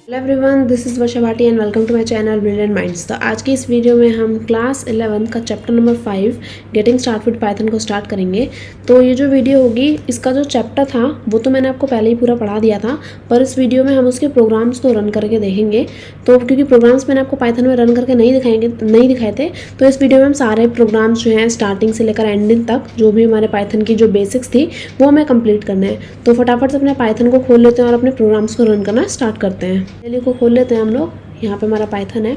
Hello everyone, this is Varsha Bhati and welcome to my channel brilliant minds. तो आज की इस वीडियो में हम क्लास 11 का chapter number 5 getting start with Python को स्टार्ट करेंगे। तो ये जो वीडियो होगी, इसका जो चैप्टर था वो तो मैंने आपको पहले ही पूरा पढ़ा दिया था, पर इस वीडियो में हम उसके प्रोग्राम्स को रन करके देखेंगे। तो क्योंकि प्रोग्राम्स मैंने आपको पाइथन में रन करके नहीं दिखाए थे, तो इस वीडियो में हम सारे प्रोग्राम्स जो हैं स्टार्टिंग से लेकर एंडिंग तक जो भी हमारे पाइथन की जो बेसिक्स थी वो हमें कंप्लीट करना है। तो फटाफट से अपने पाइथन को खोल लेते हैं और अपने प्रोग्राम्स को रन करना स्टार्ट करते हैं। चलिए को खोल लेते हैं हम लोग। यहाँ पे हमारा पाइथन है,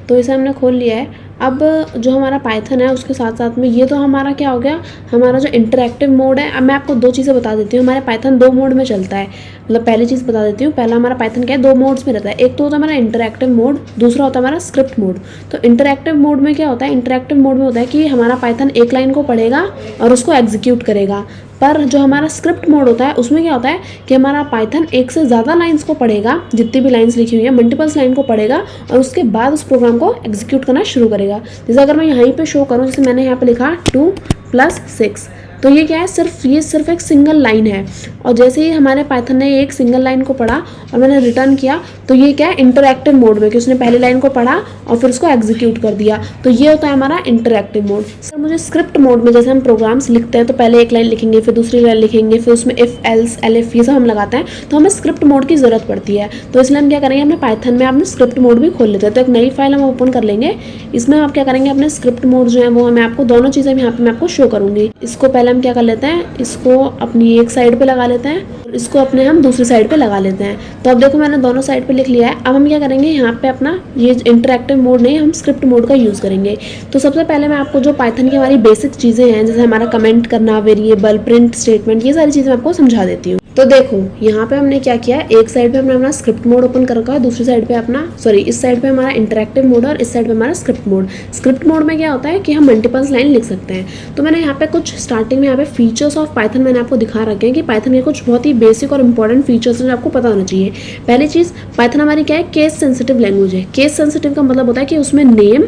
तो इसे हमने खोल लिया है। अब जो हमारा पाइथन है उसके साथ साथ में ये तो हमारा क्या हो गया, हमारा जो इंटरैक्टिव मोड है। अब मैं आपको दो चीज़ें बता देती हूँ। हमारे पाइथन दो मोड में चलता है, मतलब पहली चीज़ बता देती हूँ। पहला हमारा पाइथन क्या है, दो मोड्स में रहता है। एक तो होता है हमारा इंटरैक्टिव मोड, दूसरा होता है हमारा स्क्रिप्ट मोड। तो इंटरैक्टिव मोड में क्या होता है, इंटरैक्टिव मोड में होता है कि हमारा पाइथन एक लाइन को पढ़ेगा और उसको एग्जीक्यूट करेगा। पर जो हमारा स्क्रिप्ट मोड होता है उसमें क्या होता है कि हमारा पाइथन एक से ज़्यादा लाइंस को पढ़ेगा, जितनी भी लाइंस लिखी हुई है मल्टीपल्स लाइन को पढ़ेगा और उसके बाद उस प्रोग्राम को एग्जीक्यूट करना शुरू करेगा। जैसे अगर मैं यहीं पे शो करूँ, जैसे मैंने यहाँ पे लिखा 2 + 6, तो ये क्या है, सिर्फ एक सिंगल लाइन है। और जैसे ही हमारे पाइथन ने एक सिंगल लाइन को पढ़ा और मैंने रिटर्न किया, तो ये क्या है, इंटरैक्टिव मोड में, कि उसने पहली लाइन को पढ़ा और फिर उसको एग्जीक्यूट कर दिया। तो ये होता है हमारा इंटरैक्टिव मोड। सर मुझे स्क्रिप्ट मोड में, जैसे हम प्रोग्राम्स लिखते हैं तो पहले एक लाइन लिखेंगे, फिर दूसरी लाइन लिखेंगे, फिर उसमें इफ एल्स एलिफ ये सब हम लगाते हैं, तो हमें स्क्रिप्ट मोड की ज़रूरत पड़ती है। तो इसलिए हम क्या करेंगे, अपने पाइथन में अपने स्क्रिप्ट मोड भी खोल लेते हैं। तो एक नई फाइल हम ओपन कर लेंगे। इसमें आप क्या करेंगे, अपने स्क्रिप्ट मोड जो है वो मैं आपको दोनों चीज़ें यहाँ पे मैं आपको शो करूँगी। इसको पहले हम क्या कर लेते हैं, इसको अपनी एक साइड पे लगा लेते हैं और इसको अपने हम दूसरी साइड पे लगा लेते हैं। तो अब देखो मैंने दोनों साइड पे लिख लिया है। अब हम क्या करेंगे, यहाँ पे अपना ये इंटरैक्टिव मोड नहीं, हम स्क्रिप्ट मोड का यूज़ करेंगे। तो सबसे पहले मैं आपको जो पाइथन की हमारी बेसिक चीज़ें हैं, जैसे हमारा कमेंट करना, वेरिएबल, प्रिंट स्टेटमेंट, ये सारी चीज़ें मैं आपको समझा देती हूँ। तो देखो यहाँ पे हमने क्या किया है, एक साइड पे हमने अपना स्क्रिप्ट मोड ओपन कर रखा है, दूसरी साइड पे अपना इस साइड पे हमारा इंटरैक्टिव मोड और इस साइड पे हमारा स्क्रिप्ट मोड। स्क्रिप्ट मोड में क्या होता है कि हम मल्टीपल्स लाइन लिख सकते हैं। तो मैंने यहाँ पे कुछ स्टार्टिंग में यहाँ पे फीचर्स ऑफ पाइथन मैंने आपको दिखा रखे हैं कि पाइथन के कुछ बहुत ही बेसिक और इंपॉर्टेंट फीचर्स जो आपको पता होना चाहिए। पहली चीज़, पाइथन हमारी क्या है, केस सेंसिटिव लैंग्वेज है। केस सेंसिटिव का मतलब होता है कि उसमें नेम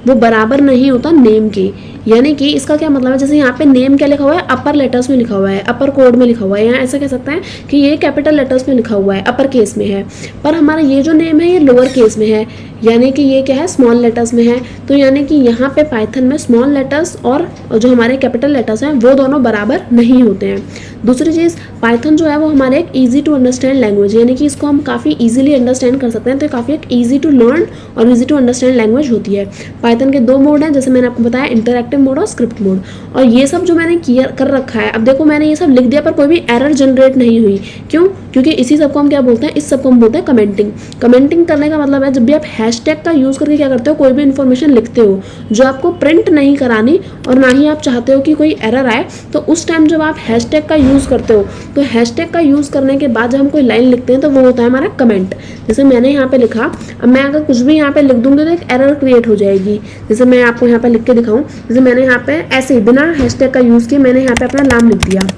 वो बराबर नहीं होता नेम के। यानी कि इसका क्या मतलब है, जैसे यहाँ पे नेम क्या लिखा हुआ है, अपर लेटर्स में लिखा हुआ है, अपर कोड में लिखा हुआ है। यहाँ ऐसा कह सकते हैं कि ये कैपिटल लेटर्स में लिखा हुआ है, अपर केस में है। पर हमारा ये जो नेम है ये लोअर केस में है, यानी कि ये क्या है, स्मॉल लेटर्स में है। तो यानी कि यहाँ पे पाइथन में स्मॉल लेटर्स और जो हमारे कैपिटल लेटर्स हैं वो दोनों बराबर नहीं होते हैं। दूसरी चीज़, पाइथन जो है वो हमारे एक ईजी टू अंडरस्टैंड लैंग्वेज, यानी कि इसको हम काफ़ी ईजिली अंडरस्टैंड कर सकते हैं। तो काफ़ी एक ईजी टू लर्न और ईजी टू अंडरस्टैंड लैंग्वेज होती है। पाइथन के दो मोड हैं, जैसे मैंने आपको बताया, इंटरैक्टिव मोड और स्क्रिप्ट मोड। और ये सब जो मैंने किया कर रखा है, अब देखो मैंने ये सब लिख दिया पर कोई भी एरर जनरेट नहीं हुई। क्यों? क्योंकि इसी सब को हम क्या बोलते हैं, इस सब को हम बोलते हैं कमेंटिंग। कमेंटिंग करने का मतलब है जब भी आप हैशटैग का यूज़ करके क्या करते हो, कोई भी इन्फॉर्मेशन लिखते हो जो आपको प्रिंट नहीं करानी और ना ही आप चाहते हो कि कोई एरर आए, तो उस टाइम जब आप हैशटैग का यूज़ करते हो, तो हैशटैग का यूज़ करने के बाद जब हम कोई लाइन लिखते हैं तो वो होता है हमारा कमेंट। जैसे मैंने यहाँ पे लिखा, अब मैं अगर कुछ भी यहाँ पे लिख दूंगी तो एक एरर क्रिएट हो जाएगी। जैसे मैं आपको यहाँ पे लिख के दिखाऊं, जैसे मैंने यहाँ पे ऐसे ही बिना हैशटैग का यूज़ किए मैंने यहाँ पे अपना नाम लिख दिया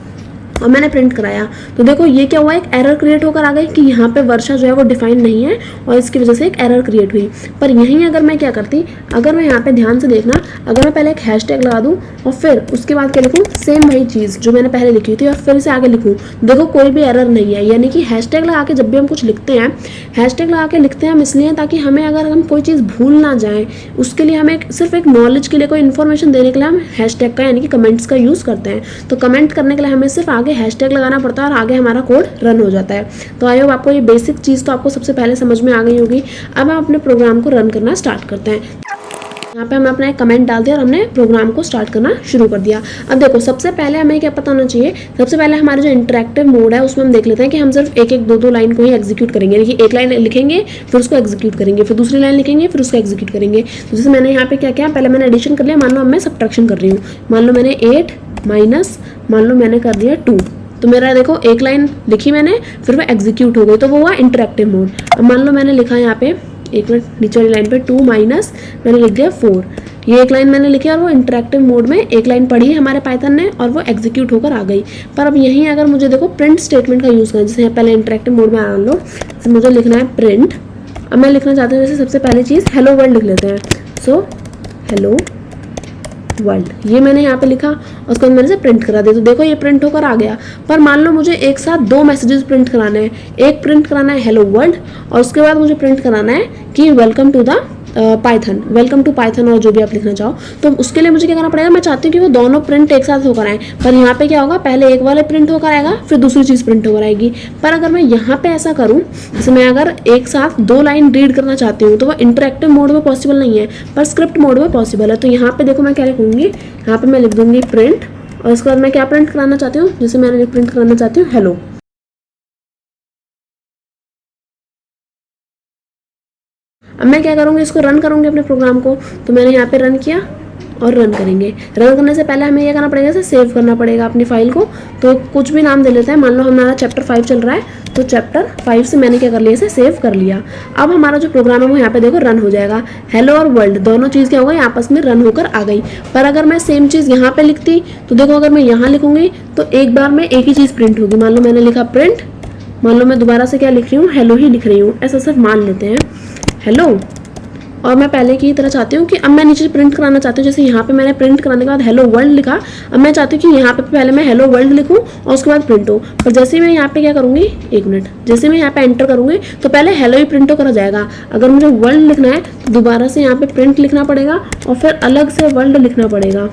और मैंने प्रिंट कराया, तो देखो ये क्या हुआ, एक एरर क्रिएट होकर आ गई कि यहाँ पे वर्षा जो है वो डिफाइन नहीं है और इसकी वजह से एक एरर क्रिएट हुई। पर यहीं अगर मैं क्या करती, अगर मैं यहाँ पे ध्यान से देखना, अगर मैं पहले एक हैशटैग लगा दूँ और फिर उसके बाद क्या लिखूँ, सेम वही चीज़ जो मैंने पहले लिखी थी और फिर से आगे लिखूँ, देखो कोई भी एरर नहीं है। यानी कि हैशटैग लगा के जब भी हम कुछ लिखते हैं, हैशटैग लगा के लिखते हैं हम इसलिए ताकि हमें, अगर हम कोई चीज़ भूल ना जाए, उसके लिए हमें सिर्फ एक नॉलेज के लिए, कोई इन्फॉर्मेशन देने के लिए हम हैशटैग का यानी कि कमेंट्स का यूज़ करते हैं। तो कमेंट करने के लिए हमें सिर्फ आगे हैशटैग लगाना पड़ता है और आगे हमारा कोड रन हो जाता है। तो आई होप आपको ये बेसिक चीज़ तो आपको सबसे पहले समझ में आ गई होगी। अब हम अपने प्रोग्राम को रन करना स्टार्ट करते हैं। यहाँ पे हमने अपना एक कमेंट डाल दिया और हमने प्रोग्राम को स्टार्ट करना शुरू कर दिया। अब देखो सबसे पहले हमें क्या पता होना चाहिए, सबसे पहले हमारे जो इंटरैक्टिव मोड है उसमें हम देख लेते हैं कि हम सिर्फ एक एक दो लाइन को ही एग्जीक्यूट करेंगे। यानी कि एक लाइन लिखेंगे फिर उसको एग्जीक्यूट करेंगे, फिर दूसरी लाइन लिखेंगे फिर उसको एग्जीक्यूट करेंगे। तो जैसे मैंने यहाँ पे क्या किया, पहले मैंने एडिशन कर लिया, मान लो अब मैं सब्ट्रैक्शन कर रही हूँ, मान लो मैंने 8 माइनस मान लो मैंने कर दिया 2, तो मेरा देखो एक लाइन लिखी मैंने, फिर वो एग्जीक्यूट हो गई, तो वो हुआ इंटरैक्टिव मोड। अब मान लो मैंने लिखा यहाँ पे, एक मिनट, नीचे वाली लाइन पे 2 माइनस मैंने लिख दिया 4, ये एक लाइन मैंने लिखी और वो इंटरैक्टिव मोड में एक लाइन पढ़ी हमारे पाइथन ने और वो एग्जीक्यूट होकर आ गई। पर अब यहीं अगर मुझे देखो प्रिंट स्टेटमेंट का यूज़ करना, जैसे पहले इंटरैक्टिव मोड में आ लो, जैसे मुझे लिखना है प्रिंट। अब मैं लिखना चाहती हूँ, जैसे सबसे पहली चीज़ हेलो वर्ल्ड लिख लेते हैं। सो हेलो वर्ल्ड, ये मैंने यहाँ पे लिखा और उसके बाद मैंने से प्रिंट करा दिया। तो देखो ये प्रिंट होकर आ गया। पर मान लो मुझे एक साथ 2 मैसेजेस प्रिंट कराने हैं, एक प्रिंट कराना है हेलो वर्ल्ड और उसके बाद मुझे प्रिंट कराना है कि welcome to the Python, welcome to Python और जो भी आप लिखना चाहो। तो उसके लिए मुझे क्या करना पड़ेगा, मैं चाहती हूँ कि वो दोनों प्रिंट एक साथ होकर आए, पर यहाँ पे क्या होगा, पहले एक वाले प्रिंट होकर आएगा फिर दूसरी चीज़ प्रिंट होकर आएगी। पर अगर मैं यहाँ पे ऐसा करूँ, जैसे मैं अगर एक साथ 2 लाइन रीड करना चाहती हूँ तो वो इंटरेक्टिव मोड में पॉसिबल नहीं है, पर स्क्रिप्ट मोड में पॉसिबल है। तो यहाँ पे देखो मैं क्या लिखूंगी, यहाँ पे मैं लिख दूंगी प्रिंट और उसके बाद मैं क्या प्रिंट कराना चाहती हूँ, जैसे मैंने प्रिंट कराना चाहती हूँ हेलो। अब मैं क्या करूँगी, इसको रन करूँगी अपने प्रोग्राम को। तो मैंने यहाँ पे रन किया और रन करेंगे। रन करने से पहले हमें ये करना पड़ेगा, इसे सेव करना पड़ेगा अपनी फाइल को। तो कुछ भी नाम दे लेते हैं, मान लो हमारा चैप्टर 5 चल रहा है, तो चैप्टर 5 से मैंने क्या कर लिया, इसे सेव कर लिया। अब हमारा जो प्रोग्राम है वो यहाँ पे देखो रन हो जाएगा। हेलो और वर्ल्ड दोनों चीज़ क्या हो गई, आपस में रन होकर आ गई। पर अगर मैं सेम चीज़ यहाँ पे लिखती तो देखो, अगर मैं यहाँ लिखूंगी तो एक बार में एक ही चीज़ प्रिंट होगी। मान लो मैंने लिखा प्रिंट, मान लो मैं दोबारा से क्या लिख रही हूँ, हेलो ही लिख रही हूँ, ऐसा सिर्फ मान लेते हैं हेलो। और मैं पहले की तरह चाहती हूँ कि अब मैं नीचे प्रिंट कराना चाहती हूँ, जैसे यहाँ पे मैंने प्रिंट कराने के बाद हेलो वर्ल्ड लिखा, अब मैं चाहती हूँ कि यहाँ पे पहले मैं हेलो वर्ल्ड लिखूँ और उसके बाद प्रिंट हो। पर जैसे मैं यहाँ पे क्या करूँगी, एक मिनट, जैसे मैं यहाँ पे एंटर करूँगी तो पहले हेलो ही प्रिंट करा जाएगा। अगर मुझे वर्ल्ड लिखना है तो दोबारा से यहाँ पे प्रिंट लिखना पड़ेगा और फिर अलग से वर्ल्ड लिखना पड़ेगा,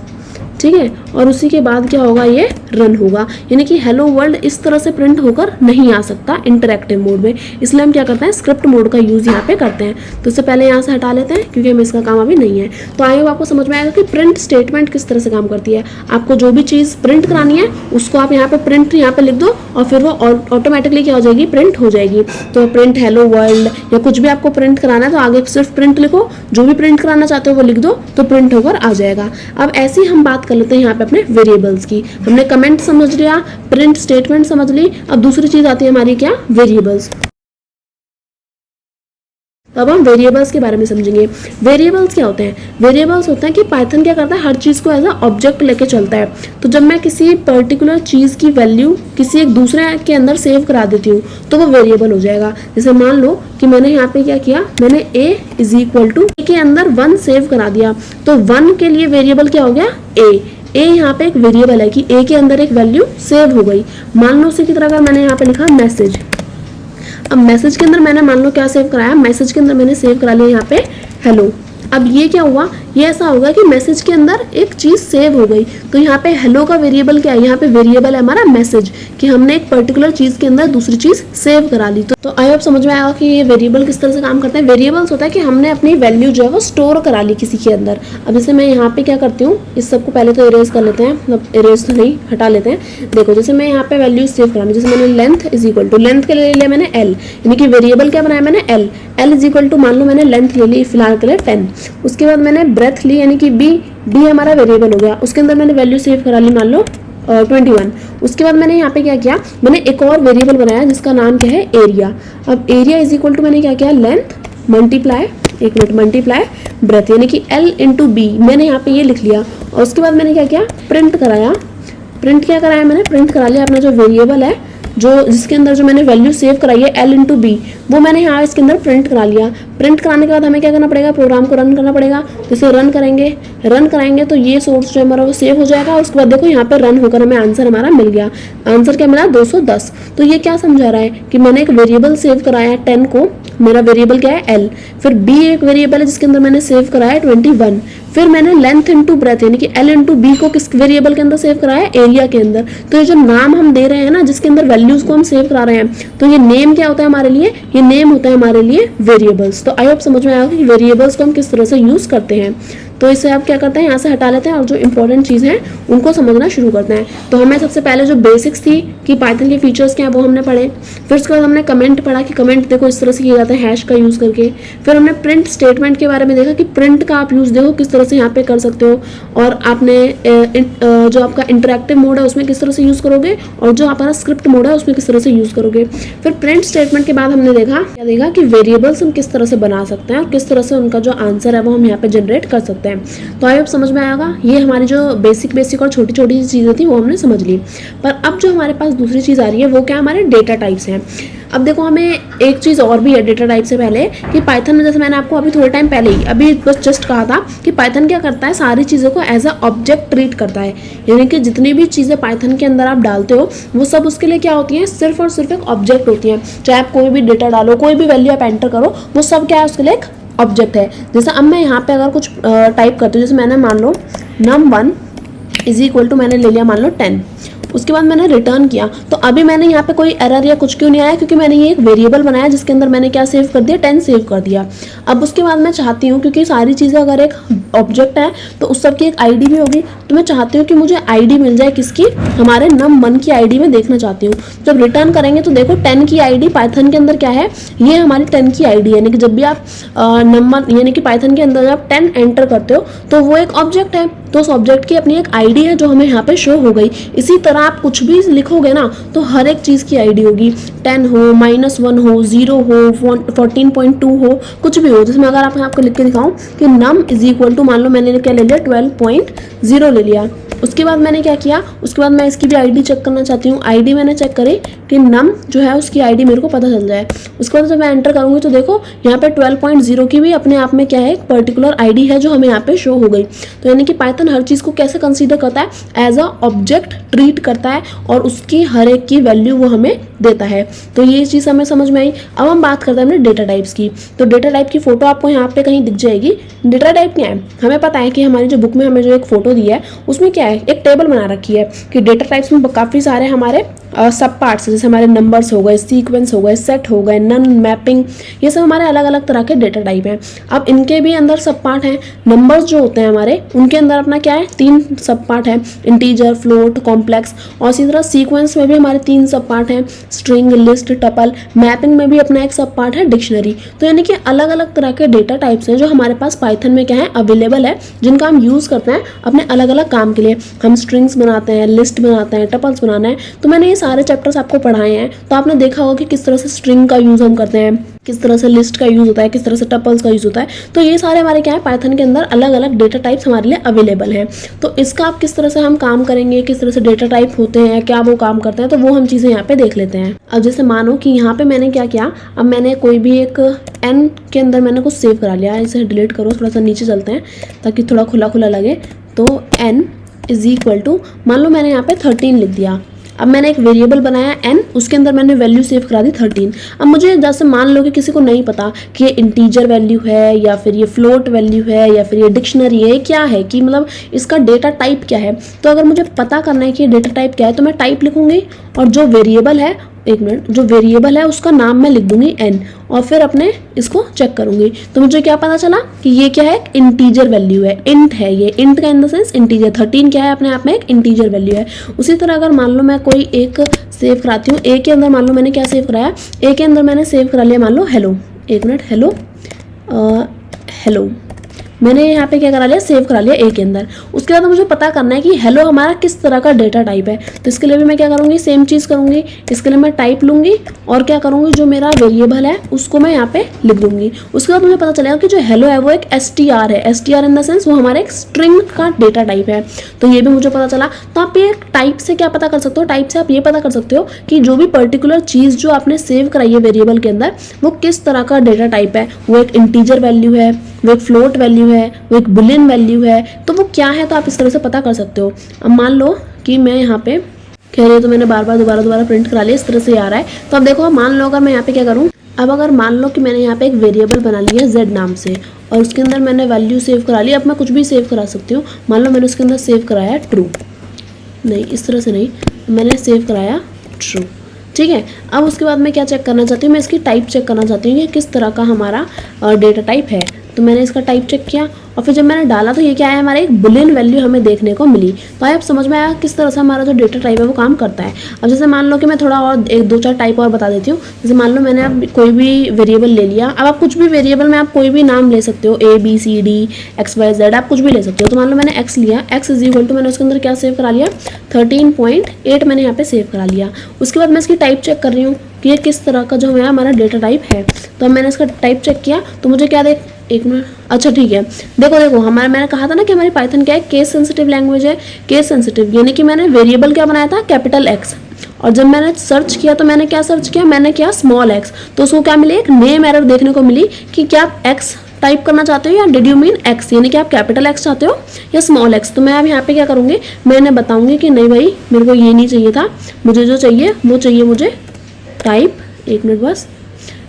ठीक है। और उसी के बाद क्या होगा, ये रन होगा। यानी कि हेलो वर्ल्ड इस तरह से प्रिंट होकर नहीं आ सकता इंटरैक्टिव मोड में, इसलिए हम क्या करते हैं, स्क्रिप्ट मोड का यूज़ यहाँ पे करते हैं। तो इससे पहले यहाँ से हटा लेते हैं क्योंकि हमें इसका काम अभी नहीं है। तो आई होप आपको समझ में आएगा कि प्रिंट स्टेटमेंट किस तरह से काम करती है। आपको जो भी चीज़ प्रिंट करानी है उसको आप यहाँ पे प्रिंट यहाँ पे लिख दो और फिर वो ऑटोमेटिकली क्या हो जाएगी, प्रिंट हो जाएगी। तो प्रिंट हेलो वर्ल्ड या कुछ भी आपको प्रिंट कराना है तो आगे सिर्फ प्रिंट लिखो, जो भी प्रिंट कराना चाहते हो वो लिख दो, तो प्रिंट होकर आ जाएगा। अब ऐसे ही हम बात कर लेते हैं यहाँ पे अपने वेरिएबल्स की। हमने कमेंट समझ लिया, प्रिंट स्टेटमेंट समझ ली, अब दूसरी चीज आती है हमारी क्या, वेरिएबल्स। अब हम वेरिएबल्स के बारे में समझेंगे। वेरिएबल्स क्या होते हैं, वेरिएबल्स होते हैं कि पाइथन क्या करता है, हर चीज़ को एज अ ऑब्जेक्ट लेके चलता है। तो जब मैं किसी पर्टिकुलर चीज़ की वैल्यू किसी एक दूसरे के अंदर सेव करा देती हूँ तो वो वेरिएबल हो जाएगा। जैसे मान लो कि मैंने यहाँ पे क्या किया, मैंने a = के अंदर 1 सेव करा दिया, तो 1 के लिए वेरिएबल क्या हो गया, a यहाँ पे एक वेरिएबल है कि a के अंदर एक वैल्यू सेव हो गई। मान लो उसी की तरह अगर मैंने यहाँ पे लिखा मैसेज, अब मैसेज के अंदर मैंने मान लो क्या सेव कराया, मैसेज के अंदर मैंने सेव करा लिया यहाँ पे हेलो। अब ये क्या हुआ, ये ऐसा होगा कि मैसेज के अंदर एक चीज़ सेव हो गई। तो यहाँ पे हेलो का वेरिएबल क्या है, यहाँ पे वेरिएबल है हमारा मैसेज, कि हमने एक पर्टिकुलर चीज़ के अंदर दूसरी चीज़ सेव करा ली। तो आई होप समझ में आएगा कि ये वेरिएबल किस तरह से काम करते हैं। वेरिएबल्स होता है कि हमने अपनी वैल्यू जो है वो स्टोर करा ली किसी के अंदर। अब जैसे मैं यहाँ पे क्या करती हूँ, इस सबको पहले तो इरेज कर लेते हैं, मतलब इरेज तो नहीं, हटा लेते हैं। देखो जैसे मैं यहाँ पे वैल्यू सेव करानी, जैसे मैंने लेंथ = लेंथ के लिए लिया मैंने l, यानी कि वेरिएबल क्या बनाया मैंने l = मान लो मैंने लेंथ ले ली फिलहाल के लिए 10। उसके बाद मैंने ब्रेथ ली यानी कि b हमारा वेरिएबल हो गया, उसके अंदर मैंने वैल्यू सेव करा ली मान लो 21। उसके बाद मैंने यहाँ पे क्या किया, मैंने एक और वेरिएबल बनाया जिसका नाम क्या है, एरिया। अब एरिया = मैंने क्या किया, लेंथ मल्टीप्लाई ब्रेथ, यानी कि l × b मैंने यहाँ पे ये लिख लिया। और उसके बाद मैंने क्या किया, प्रिंट कराया मैंने प्रिंट करा लिया अपना जो वेरिएबल है, जो जिसके अंदर जो मैंने वैल्यू सेव कराई है l × b, वो मैंने यहाँ इसके अंदर प्रिंट करा लिया। प्रिंट कराने के बाद हमें क्या करना पड़ेगा, प्रोग्राम को रन करना पड़ेगा। जैसे रन कराएंगे तो ये सोर्स जो हमारा वो सेव हो जाएगा। और उसके बाद देखो यहाँ पे रन होकर हमें आंसर हमारा मिल गया। आंसर क्या मिला, 210। तो ये क्या समझा रहा है कि मैंने एक वेरिएबल सेव कराया 10 को, मेरा वेरिएबल क्या है l, फिर b एक वेरिएबल है जिसके अंदर मैंने सेव कराया 21, फिर मैंने लेंथ × ब्रेथ यानी कि l × b को किस वेरिएबल के अंदर सेव कराया, एरिया के अंदर। तो ये जो नाम हम दे रहे हैं ना, जिसके अंदर वैल्यूज को हम सेव करा रहे हैं, तो ये नेम क्या होता है हमारे लिए, ये नेम होता है हमारे लिए वेरिएबल्स। तो आई होप समझ में आया कि वेरिएबल्स को हम किस तरह से यूज करते हैं। तो इसे आप क्या करते हैं, यहाँ से हटा लेते हैं और जो इंपॉर्टेंट चीज़ है उनको समझना शुरू करते हैं। तो हमें सबसे पहले जो बेसिक्स थी कि पाइथन के फीचर्स क्या है वो हमने पढ़े। फिर उसके बाद हमने कमेंट पढ़ा कि कमेंट देखो इस तरह से किया जाता है हैश का यूज़ करके। फिर हमने प्रिंट स्टेटमेंट के बारे में देखा कि प्रिंट का आप यूज़ देखो किस तरह से यहाँ पे कर सकते हो, और आपने जो आपका इंटरैक्टिव मोड है उसमें किस तरह से यूज़ करोगे, और जो हमारा स्क्रिप्ट मोड है उसमें किस तरह से यूज़ करोगे। फिर प्रिंट स्टेटमेंट के बाद हमने देखा कि वेरिएबल्स हम किस तरह से बना सकते हैं और किस तरह से उनका जो आंसर है वो हम यहाँ पे जनरेट कर सकते हैं। करते हैं। तो आई होप समझ में आएगा। ये हमारी जो बेसिक और छोटी छोटी चीज़ें थी वो हमने समझ ली। पर अब जो हमारे पास दूसरी चीज़ आ रही है वो क्या हमारे डेटा टाइप्स हैं। अब देखो हमें एक चीज़ और भी है डेटा टाइप से पहले कि पाइथन में, जैसे मैंने आपको अभी थोड़े टाइम पहले ही अभी बस जस्ट कहा था कि पाइथन क्या करता है, सारी चीज़ों को एज अ ऑब्जेक्ट ट्रीट करता है। यानी कि जितनी भी चीज़ें पाइथन के अंदर आप डालते हो वो सब उसके लिए क्या होती हैं, सिर्फ और सिर्फ एक ऑब्जेक्ट होती हैं। चाहे आप कोई भी डेटा डालो, कोई भी वैल्यू आप एंटर करो, वो सब क्या है उसके लिए एक ऑब्जेक्ट है। जैसे अब मैं यहाँ पे अगर कुछ टाइप करती हूँ, जैसे मैंने मान लो num1 इज इक्वल टू, मैंने ले लिया मान लो 10, उसके बाद मैंने रिटर्न किया, तो अभी मैंने यहाँ पे कोई एरर या कुछ क्यों नहीं आया, क्योंकि मैंने ये एक वेरिएबल बनाया जिसके अंदर मैंने क्या सेव कर दिया, 10 सेव कर दिया। अब उसके बाद मैं चाहती हूँ, क्योंकि सारी चीज़ें अगर एक ऑब्जेक्ट है तो उस सब की एक आईडी भी होगी, तो मैं चाहती हूँ कि मुझे आईडी मिल जाए किसकी, हमारे num1 की आईडी में देखना चाहती हूँ। जब रिटर्न करेंगे तो देखो 10 की आईडी पाइथन के अंदर क्या है, ये हमारी 10 की आईडी है। यानी कि जब भी आप num1 यानी कि पाइथन के अंदर जब 10 एंटर करते हो तो वो एक ऑब्जेक्ट है, तो उस ऑब्जेक्ट की अपनी एक आईडी है जो हमें यहाँ पे शो हो गई। इसी तरह आप कुछ भी लिखोगे ना तो हर एक चीज़ की आईडी होगी, 10 हो, -1 हो, 0 हो, 14.2 हो, कुछ भी हो। जिसमें अगर आपको लिख के दिखाऊं कि num इज इक्वल टू, मान लो मैंने क्या ले लिया 12.0 ले लिया, उसके बाद मैंने क्या किया, उसके बाद मैं इसकी भी आईडी चेक करना चाहती हूँ। आईडी मैंने चेक करी कि num जो है उसकी आईडी मेरे को पता चल जाए। उसके बाद जब मैं एंटर करूँगी तो देखो यहाँ पे 12.0 की भी अपने आप में क्या है, एक पर्टिकुलर आईडी है जो हमें यहाँ पे शो हो गई। तो यानी कि पाइथन हर चीज़ को कैसे कंसीडर करता है, एज अ ऑब्जेक्ट ट्रीट करता है और उसकी हर एक की वैल्यू वो हमें देता है। तो ये चीज़ हमें समझ में आई। अब हम बात करते हैं अपने डेटा टाइप्स की। तो डेटा टाइप की फोटो आपको यहाँ पे कहीं दिख जाएगी। डेटा टाइप क्या है, हमें पता है कि हमारी जो बुक में हमें जो एक फोटो दी है उसमें क्या है, एक टेबल बना रखी है कि डेटा टाइप्स में काफ़ी सारे हमारे सब पार्ट्स, जैसे हमारे नंबर्स हो गए, सीक्वेंस हो गए, सेट हो गए, नन, मैपिंग, ये सब हमारे अलग अलग तरह के डेटा टाइप हैं। अब इनके भी अंदर सब पार्ट हैं। नंबर्स जो होते हैं हमारे, उनके अंदर अपना क्या है, 3 सब पार्ट है, इंटीजर, फ्लोट, कॉम्प्लेक्स। और इसी तरह सीक्वेंस में भी हमारे 3 सब पार्ट हैं, स्ट्रिंग, लिस्ट, टपल। मैपिंग में भी अपना एक सब पार्ट है, डिक्शनरी। तो यानी कि अलग अलग तरह के डेटा टाइप्स हैं जो हमारे पास पाइथन में क्या है, अवेलेबल है, जिनका हम यूज़ करते हैं अपने अलग अलग काम के लिए। हम स्ट्रिंग्स बनाते हैं, लिस्ट बनाते हैं, टपल्स बनाना है। तो मैंने ये सारे चैप्टर्स आपको पढ़ाए हैं, तो आपने देखा होगा कि किस तरह से स्ट्रिंग का यूज़ हम करते हैं, किस तरह से लिस्ट का यूज़ होता है, किस तरह से टपल्स का यूज़ होता है। तो ये सारे हमारे क्या है, पाइथन के अंदर अलग अलग डेटा टाइप्स हमारे लिए अवेलेबल हैं। तो इसका आप किस तरह से हम काम करेंगे, किस तरह से डेटा टाइप होते हैं, क्या वो काम करते हैं, तो वो हम चीज़ें यहाँ पे देख लेते हैं। अब जैसे मानो कि यहाँ पे मैंने क्या किया, अब मैंने कोई भी एक n के अंदर मैंने कुछ सेव करा लिया। इसे डिलीट करो, थोड़ा सा नीचे चलते हैं ताकि थोड़ा खुला खुला लगे। तो n इज इक्वल टू, मान लो मैंने यहाँ पे 13 लिख दिया। अब मैंने एक वेरिएबल बनाया n, उसके अंदर मैंने वैल्यू सेव करा दी 13। अब मुझे जैसे मान लो कि किसी को नहीं पता कि ये इंटीजर वैल्यू है या फिर ये फ्लोट वैल्यू है या फिर ये डिक्शनरी है, क्या है, कि मतलब इसका डेटा टाइप क्या है। तो अगर मुझे पता करना है कि डेटा टाइप क्या है तो मैं टाइप लिखूंगी और जो वेरिएबल है, एक मिनट, जो वेरिएबल है उसका नाम मैं लिख दूंगी n और फिर अपने इसको चेक करूंगी। तो मुझे क्या पता चला कि ये क्या है, इंटीजर वैल्यू है, इंट है। ये इंट का इन द सेंस इंटीजर, 13 क्या है, अपने आप में एक इंटीजर वैल्यू है। उसी तरह अगर मान लो मैं कोई एक सेव कराती हूँ, ए के अंदर मान लो मैंने क्या सेव कराया, ए के अंदर मैंने सेव करा लिया मान लो हेलो, एक मिनट, हेलो हेलो, मैंने यहाँ पे क्या करा लिया, सेव करा लिया ए के अंदर। उसके बाद मुझे पता करना है कि हेलो हमारा किस तरह का डेटा टाइप है। तो इसके लिए भी मैं क्या करूँगी, सेम चीज़ करूँगी। इसके लिए मैं टाइप लूँगी और क्या करूँगी, जो मेरा वेरिएबल है उसको मैं यहाँ पे लिख दूँगी। उसके बाद मुझे पता चलेगा कि जो हेलो है वो एक str है। str इन द सेंस वो हमारे एक स्ट्रिंग का डेटा टाइप है। तो ये भी मुझे पता चला। तो आप ये टाइप से क्या पता कर सकते हो, टाइप से आप ये पता कर सकते हो कि जो भी पर्टिकुलर चीज़ जो आपने सेव कराई है वेरिएबल के अंदर, वो किस तरह का डेटा टाइप है। वो एक इंटीजर वैल्यू है, वो एक फ्लोट वैल्यू है, वो एक बुलियन वैल्यू है, तो वो क्या है, तो आप इस तरह से पता कर सकते हो। अब मान लो कि मैं यहाँ पे कह रही हूँ, तो मैंने बार बार दोबारा प्रिंट करा लिया, इस तरह से आ रहा है। तो अब देखो, मान लो अगर मैं यहाँ पे क्या करूँ, अब अगर मान लो कि मैंने यहाँ पे एक वेरिएबल बना लिया है z नाम से और उसके अंदर मैंने वैल्यू सेव करा ली। अब मैं कुछ भी सेव करा सकती हूँ। मान लो मैंने उसके अंदर सेव कराया ट्रू, नहीं इस तरह से नहीं, मैंने सेव कराया ट्रू, ठीक है। अब उसके बाद मैं क्या चेक करना चाहती हूँ, मैं इसकी टाइप चेक करना चाहती हूँ कि किस तरह का हमारा डेटा टाइप है। तो मैंने इसका टाइप चेक किया और फिर जब मैंने डाला तो ये क्या है, हमारा एक बुलियन वैल्यू हमें देखने को मिली। तो आप समझ में आया किस तरह से हमारा जो डेटा टाइप है वो काम करता है। अब जैसे मान लो कि मैं थोड़ा और एक दो चार टाइप और बता देती हूँ। जैसे मान लो मैंने अब कोई भी वेरिएबल ले लिया। अब आप कुछ भी वेरिएबल में आप कोई भी नाम ले सकते हो, ABCD XYZ, आप कुछ भी ले सकते हो। तो मान लो मैंने x लिया, x इज इक्वल टू, मैंने उसके अंदर क्या सेव करा लिया, 13.8 मैंने यहाँ पे सेव करा लिया। उसके बाद मैं इसकी टाइप चेक कर रही हूँ कि ये किस तरह का जो है हमारा डेटा टाइप है। तो अब मैंने इसका टाइप चेक किया तो मुझे क्या एक मिनट, अच्छा ठीक है। देखो हमारे, मैंने कहा था ना कि हमारी पाइथन क्या है, केस सेंसिटिव लैंग्वेज है। केस सेंसिटिव यानी कि मैंने वेरिएबल क्या बनाया था, कैपिटल एक्स, और जब मैंने सर्च किया तो मैंने क्या सर्च किया, मैंने किया स्मॉल एक्स, तो उसको क्या मिली, एक नेम एरर देखने को मिली कि क्या आप एक्स टाइप करना चाहते हो या डिड यू मीन एक्स, यानी कि आप कैपिटल एक्स चाहते हो या स्मॉल एक्स। तो मैं अब यहाँ पे क्या करूँगी, मैंने बताऊँगी कि नहीं भाई मेरे को ये नहीं चाहिए था, मुझे जो चाहिए वो चाहिए मुझे टाइप, एक मिनट बस,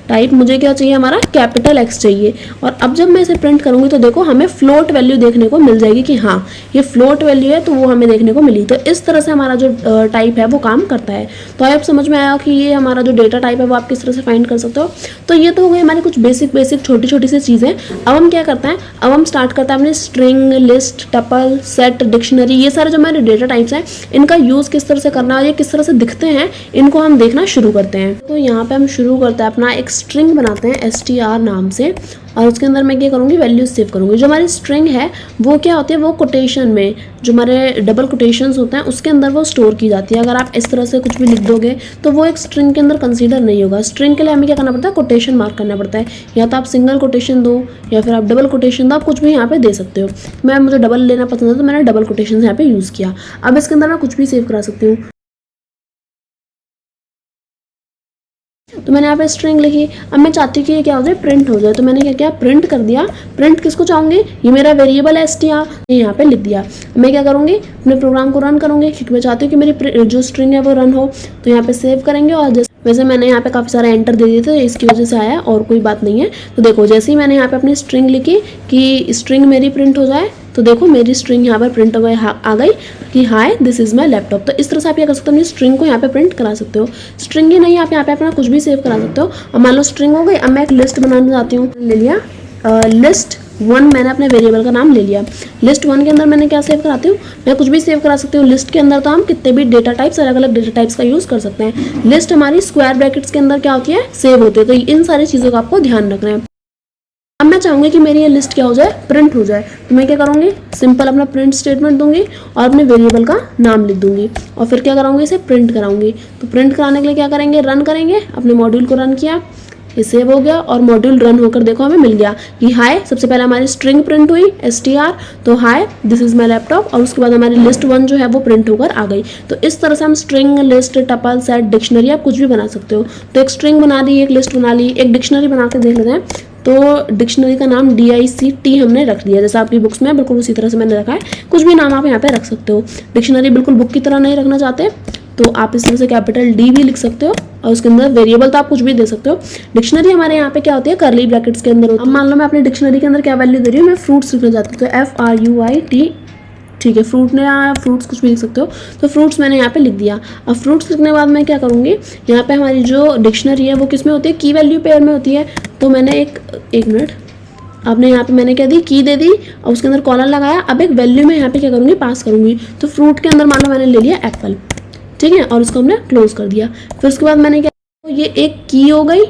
टाइप मुझे क्या चाहिए, हमारा कैपिटल एक्स चाहिए। और अब जब मैं इसे प्रिंट करूंगी तो देखो हमें फ्लोट वैल्यू देखने को मिल जाएगी कि हाँ ये फ्लोट वैल्यू है, तो वो हमें देखने को मिली। तो इस तरह से हमारा जो टाइप है वो काम करता है। तो अब समझ में आया कि ये हमारा जो डेटा टाइप है वो आप किस तरह से फाइंड कर सकते हो। तो ये तो हो गई हमारी कुछ बेसिक छोटी छोटी सी चीज़ें। अब हम क्या करते हैं, अब हम स्टार्ट करते हैं अपने string, list, tuple, set, dictionary, ये सारे जो हमारे डेटा टाइप्स हैं इनका यूज़ किस तरह से करना है, ये किस तरह से दिखते हैं, इनको हम देखना शुरू करते हैं। तो यहाँ पे हम शुरू करते हैं अपना एक स्ट्रिंग बनाते हैं str नाम से, और उसके अंदर मैं क्या करूँगी, वैल्यूज सेव करूँगी। जो हमारी स्ट्रिंग है वो क्या होती है, वो कोटेशन में, जो हमारे डबल कोटेशंस होते हैं उसके अंदर वो स्टोर की जाती है। अगर आप इस तरह से कुछ भी लिख दोगे तो वो एक स्ट्रिंग के अंदर कंसीडर नहीं होगा। स्ट्रिंग के लिए हमें क्या करना पड़ता है, कोटेशन मार्क करना पड़ता है। या तो आप सिंगल कोटेशन दो या फिर आप डबल कोटेशन दो, आप कुछ भी यहाँ पे दे सकते हो। मुझे डबल लेना पसंद है तो मैंने डबल कोटेशन यहाँ पे यूज़ किया। अब इसके अंदर मैं कुछ भी सेव करा सकती हूँ। तो मैंने यहाँ पे स्ट्रिंग लिखी। अब मैं चाहती हूँ कि ये क्या हो जाए, प्रिंट हो जाए। तो मैंने क्या किया, प्रिंट कर दिया। प्रिंट किसको चाहूँगी, ये मेरा वेरिएबल है str, यहाँ पे लिख दिया। मैं क्या करूँगी, अपने प्रोग्राम को रन करूँगी क्योंकि मैं चाहती हूँ कि मेरी जो स्ट्रिंग है वो रन हो। तो यहाँ पे सेव करेंगे, और जैसे वैसे मैंने यहाँ पे काफ़ी सारा एंटर दे दिए थे, इसकी वजह से आया, और कोई बात नहीं है। तो देखो जैसे ही मैंने यहाँ पे अपनी स्ट्रिंग लिखी कि स्ट्रिंग मेरी प्रिंट हो जाए, तो देखो मेरी स्ट्रिंग यहाँ पर प्रिंट आ गई कि hi this is my laptop. तो इस तरह से आप क्या कर सकते हो, अपनी स्ट्रिंग को यहाँ पे प्रिंट करा सकते हो। स्ट्रिंग ही नहीं, आप यहाँ पे अपना कुछ भी सेव करा सकते हो। अब मान लो स्ट्रिंग हो गई, अब मैं एक लिस्ट बनाना चाहती हूँ, ले लिया लिस्ट 1, मैंने अपने वेरिएबल का नाम ले लिया। लिस्ट 1 के अंदर मैंने क्या सेव कराती हूँ, मैं कुछ भी सेव करा सकती हूँ। लिस्ट के अंदर तो हम कितने भी डेटा टाइप्स, अलग अलग डेटा टाइप्स का यूज़ कर सकते हैं। लिस्ट हमारी स्क्वायर ब्रैकेट्स के अंदर क्या होती है, सेव होती है। तो इन सारी चीज़ों का आपको ध्यान रखना है। अब मैं चाहूँगी कि मेरी ये लिस्ट क्या हो जाए, प्रिंट हो जाए। तो मैं क्या करूँगी, सिंपल अपना प्रिंट स्टेटमेंट दूंगी और अपने वेरिएबल का नाम लिख दूंगी, और फिर क्या कराऊंगी, इसे प्रिंट कराऊंगी। तो प्रिंट कराने के लिए क्या करेंगे, रन करेंगे। अपने मॉड्यूल को रन किया, ये सेव हो गया, और मॉड्यूल रन होकर देखो हमें मिल गया कि हाय, सबसे पहले हमारी स्ट्रिंग प्रिंट हुई str, तो hi this is my laptop, और उसके बाद हमारी लिस्ट 1 जो है वो प्रिंट होकर आ गई। तो इस तरह से हम string, list, tuple, set, dictionary, आप कुछ भी बना सकते हो। तो एक स्ट्रिंग बना ली, एक लिस्ट बना ली, एक डिक्शनरी बना के देख लेते हैं। तो डिक्शनरी का नाम DICT हमने रख दिया, जैसा आपकी बुक्स में बिल्कुल उसी तरह से मैंने रखा है। कुछ भी नाम आप यहाँ पे रख सकते हो। डिक्शनरी बिल्कुल बुक की तरह नहीं रखना चाहते तो आप इस तरह से कैपिटल D भी लिख सकते हो, और उसके अंदर वेरिएबल तो आप कुछ भी दे सकते हो। डिक्शनरी हमारे यहाँ पे क्या होती है, करली ब्रैकेट्स के अंदर होती है। अब मान लो मैं अपनी डिक्शनरी के अंदर क्या वैल्यू दे रही हूँ, मैं फ्रूट्स लिखना चाहती हूँ, तो FRUIT, ठीक है, फ्रूट्स कुछ भी लिख सकते हो। तो फ्रूट्स मैंने यहाँ पे लिख दिया। अब फ्रूट्स लिखने के बाद मैं क्या करूँगी, यहाँ पे हमारी जो डिक्शनरी है वो किस में होती है, की वैल्यू पेयर में होती है। तो मैंने एक मिनट, आपने यहाँ पे मैंने क्या दी, की दे दी, और उसके अंदर कॉलर लगाया। अब एक वैल्यू मैं यहाँ पे क्या करूँगी, पास करूँगी। तो फ्रूट के अंदर मान लो मैंने ले लिया एप्पल, ठीक है, और उसको हमने क्लोज कर दिया। फिर उसके बाद मैंने क्या, ये एक की हो गई,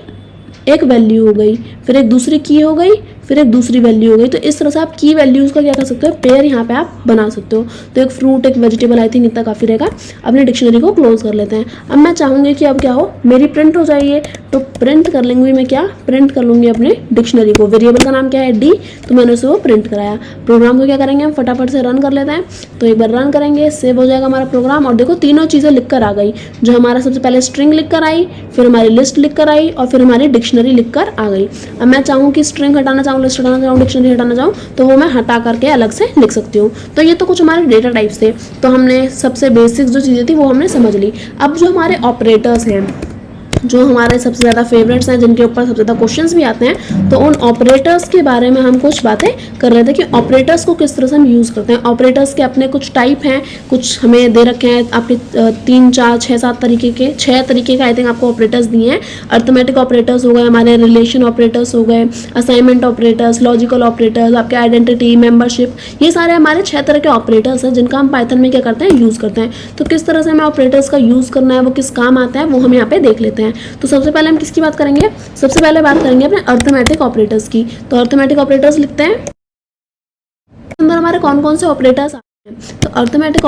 एक वैल्यू हो गई, फिर एक दूसरी की हो गई, फिर एक दूसरी वैल्यू हो गई। तो इस तरह से आप की वैल्यूज़ का क्या कर सकते हो, पेयर यहाँ पे आप बना सकते हो। तो एक फ्रूट, एक वेजिटेबल, आई थिंक इतना काफ़ी रहेगा। अपनी डिक्शनरी को क्लोज कर लेते हैं। अब मैं चाहूँगी कि अब क्या हो, मेरी प्रिंट हो जाइए। तो प्रिंट कर लेंगी मैं, क्या प्रिंट कर लूँगी अपने डिक्शनरी को। वेरिएबल का नाम क्या है, D, तो मैंने उसे वो प्रिंट कराया। प्रोग्राम को क्या करेंगे, हम फटाफट से रन कर लेते हैं। तो एक बार रन करेंगे, सेव हो जाएगा हमारा प्रोग्राम, और देखो तीनों चीज़ें लिख कर आ गई। जो हमारा सबसे पहले स्ट्रिंग लिख कर आई, फिर हमारी लिस्ट लिख कर आई, और फिर हमारी डिक्शनरी लिख कर आ गई। अब मैं चाहूँ कि स्ट्रिंग हटाना चाहूँ, लिस्ट हटाना चाहूँ, डिक्शनरी हटाना चाहूँ, तो वो मैं हटा करके अलग से लिख सकती हूँ। तो ये तो कुछ हमारे डेटा टाइप्स थे। तो हमने सबसे बेसिक जो चीज़ें थी वो हमने समझ ली। अब जो हमारे ऑपरेटर्स हैं, जो हमारे सबसे ज़्यादा फेवरेट्स हैं, जिनके ऊपर सबसे ज़्यादा क्वेश्चंस भी आते हैं, तो उन ऑपरेटर्स के बारे में हम कुछ बातें कर रहे थे कि ऑपरेटर्स को किस तरह से हम यूज़ करते हैं। ऑपरेटर्स के अपने कुछ टाइप हैं, कुछ हमें दे रखे हैं आपके 3, 4, 6, 7 तरीके के, 6 तरीके का आई थिंक आपको ऑपरेटर्स दिए हैं। अर्थमेटिक ऑपरेटर्स हो गए, हमारे रिलेशन ऑपरेटर्स हो गए, असाइनमेंट ऑपरेटर्स, लॉजिकल ऑपरेटर्स, आपके आइडेंटिटी, मेंबरशिप, ये सारे हमारे 6 तरह के ऑपरेटर्स हैं जिनका हम पाइथन में क्या करते हैं, यूज़ करते हैं। तो किस तरह से हमें ऑपरेटर्स का यूज़ करना है, वो किस काम आता है, वो हम यहाँ पे देख लेते हैं। तो सबसे पहले हम किसकी बात करेंगे, सबसे पहले बात करेंगे अपने अर्थमेटिक ऑपरेटर्स की। तो अर्थमेटिक ऑपरेटर्स लिखते हैं, अंदर हमारे कौन कौन से ऑपरेटर्स आते हैं। तो अर्थमेटिक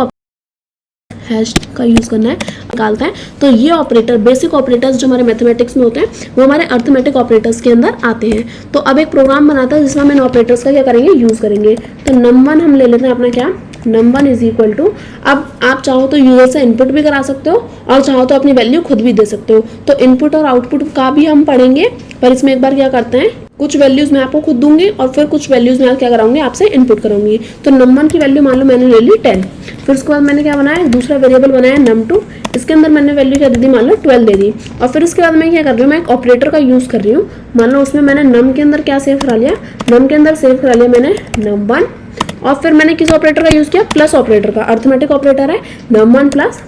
हैश का यूज़ करना है। निकालते हैं तो ये ऑपरेटर, बेसिक ऑपरेटर्स जो हमारे मैथमेटिक्स में होते हैं वो हमारे अर्थमेटिक ऑपरेटर्स के अंदर आते हैं। तो अब एक प्रोग्राम बनाता है जिसमें हम इन ऑपरेटर्स का क्या करेंगे, यूज़ करेंगे। तो नम1 हम ले लेते हैं अपना क्या, नम1 इज इक्वल टू, अब आप चाहो तो यूजर से इनपुट भी करा सकते हो और चाहो तो अपनी वैल्यू खुद भी दे सकते हो। तो इनपुट और आउटपुट का भी हम पढ़ेंगे, पर इसमें एक बार क्या करते हैं, कुछ वैल्यूज मैं आपको खुद दूंगी और फिर कुछ वैल्यूज मैं क्या कराऊंगी, आपसे इनपुट करूंगी। तो नम1 की वैल्यू मान लो मैंने ले ली 10, फिर उसके बाद मैंने क्या बनाया, दूसरा वेरिएबल बनाया num2, इसके अंदर मैंने वैल्यू क्या दे दी, मान लो 12 दे दी। और फिर इसके बाद मैं क्या कर रही हूँ, मैं एक ऑपरेटर का यूज कर रही हूँ। मान लो उसमें मैंने नम के अंदर क्या सेव करा लिया, नम के अंदर सेव करा लिया मैंने num1, और फिर मैंने किस ऑपरेटर का यूज किया, प्लस ऑपरेटर का, अर्थमेटिक ऑपरेटर है num1 प्लस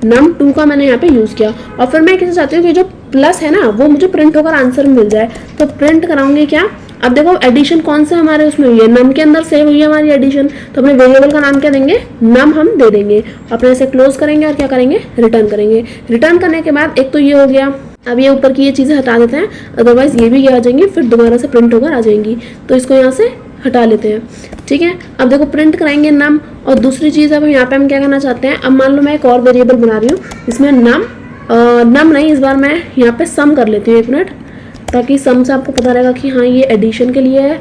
num2 का मैंने यहाँ पे यूज किया। और फिर मैं किसी चाहती हूँ कि जो प्लस है ना वो मुझे प्रिंट होकर आंसर मिल जाए, तो प्रिंट कराऊंगी क्या, अब देखो एडिशन कौन सा हमारे उसमें हुई है, नम के अंदर सेव हुई है हमारी एडिशन, तो अपने वेरिएबल का नाम क्या देंगे, नम हम दे देंगे। अपने इसे क्लोज करेंगे और क्या करेंगे, रिटर्न करेंगे। रिटर्न करने के बाद एक तो ये हो गया, अब ये ऊपर की ये चीज़ें हटा देते हैं, अदरवाइज ये भी क्या आ जाएंगी, फिर दोबारा से प्रिंट होकर आ जाएंगी। तो इसको यहाँ से हटा लेते हैं, ठीक है। अब देखो प्रिंट कराएंगे नम, और दूसरी चीज़ अब यहाँ पे हम क्या करना चाहते हैं, अब मान लो मैं एक और वेरिएबल बना रही हूँ इसमें नम नहीं, इस बार मैं यहाँ पे सम कर लेती हूँ, 1 मिनट, ताकि सम से आपको पता रहेगा कि हाँ ये एडिशन के लिए है,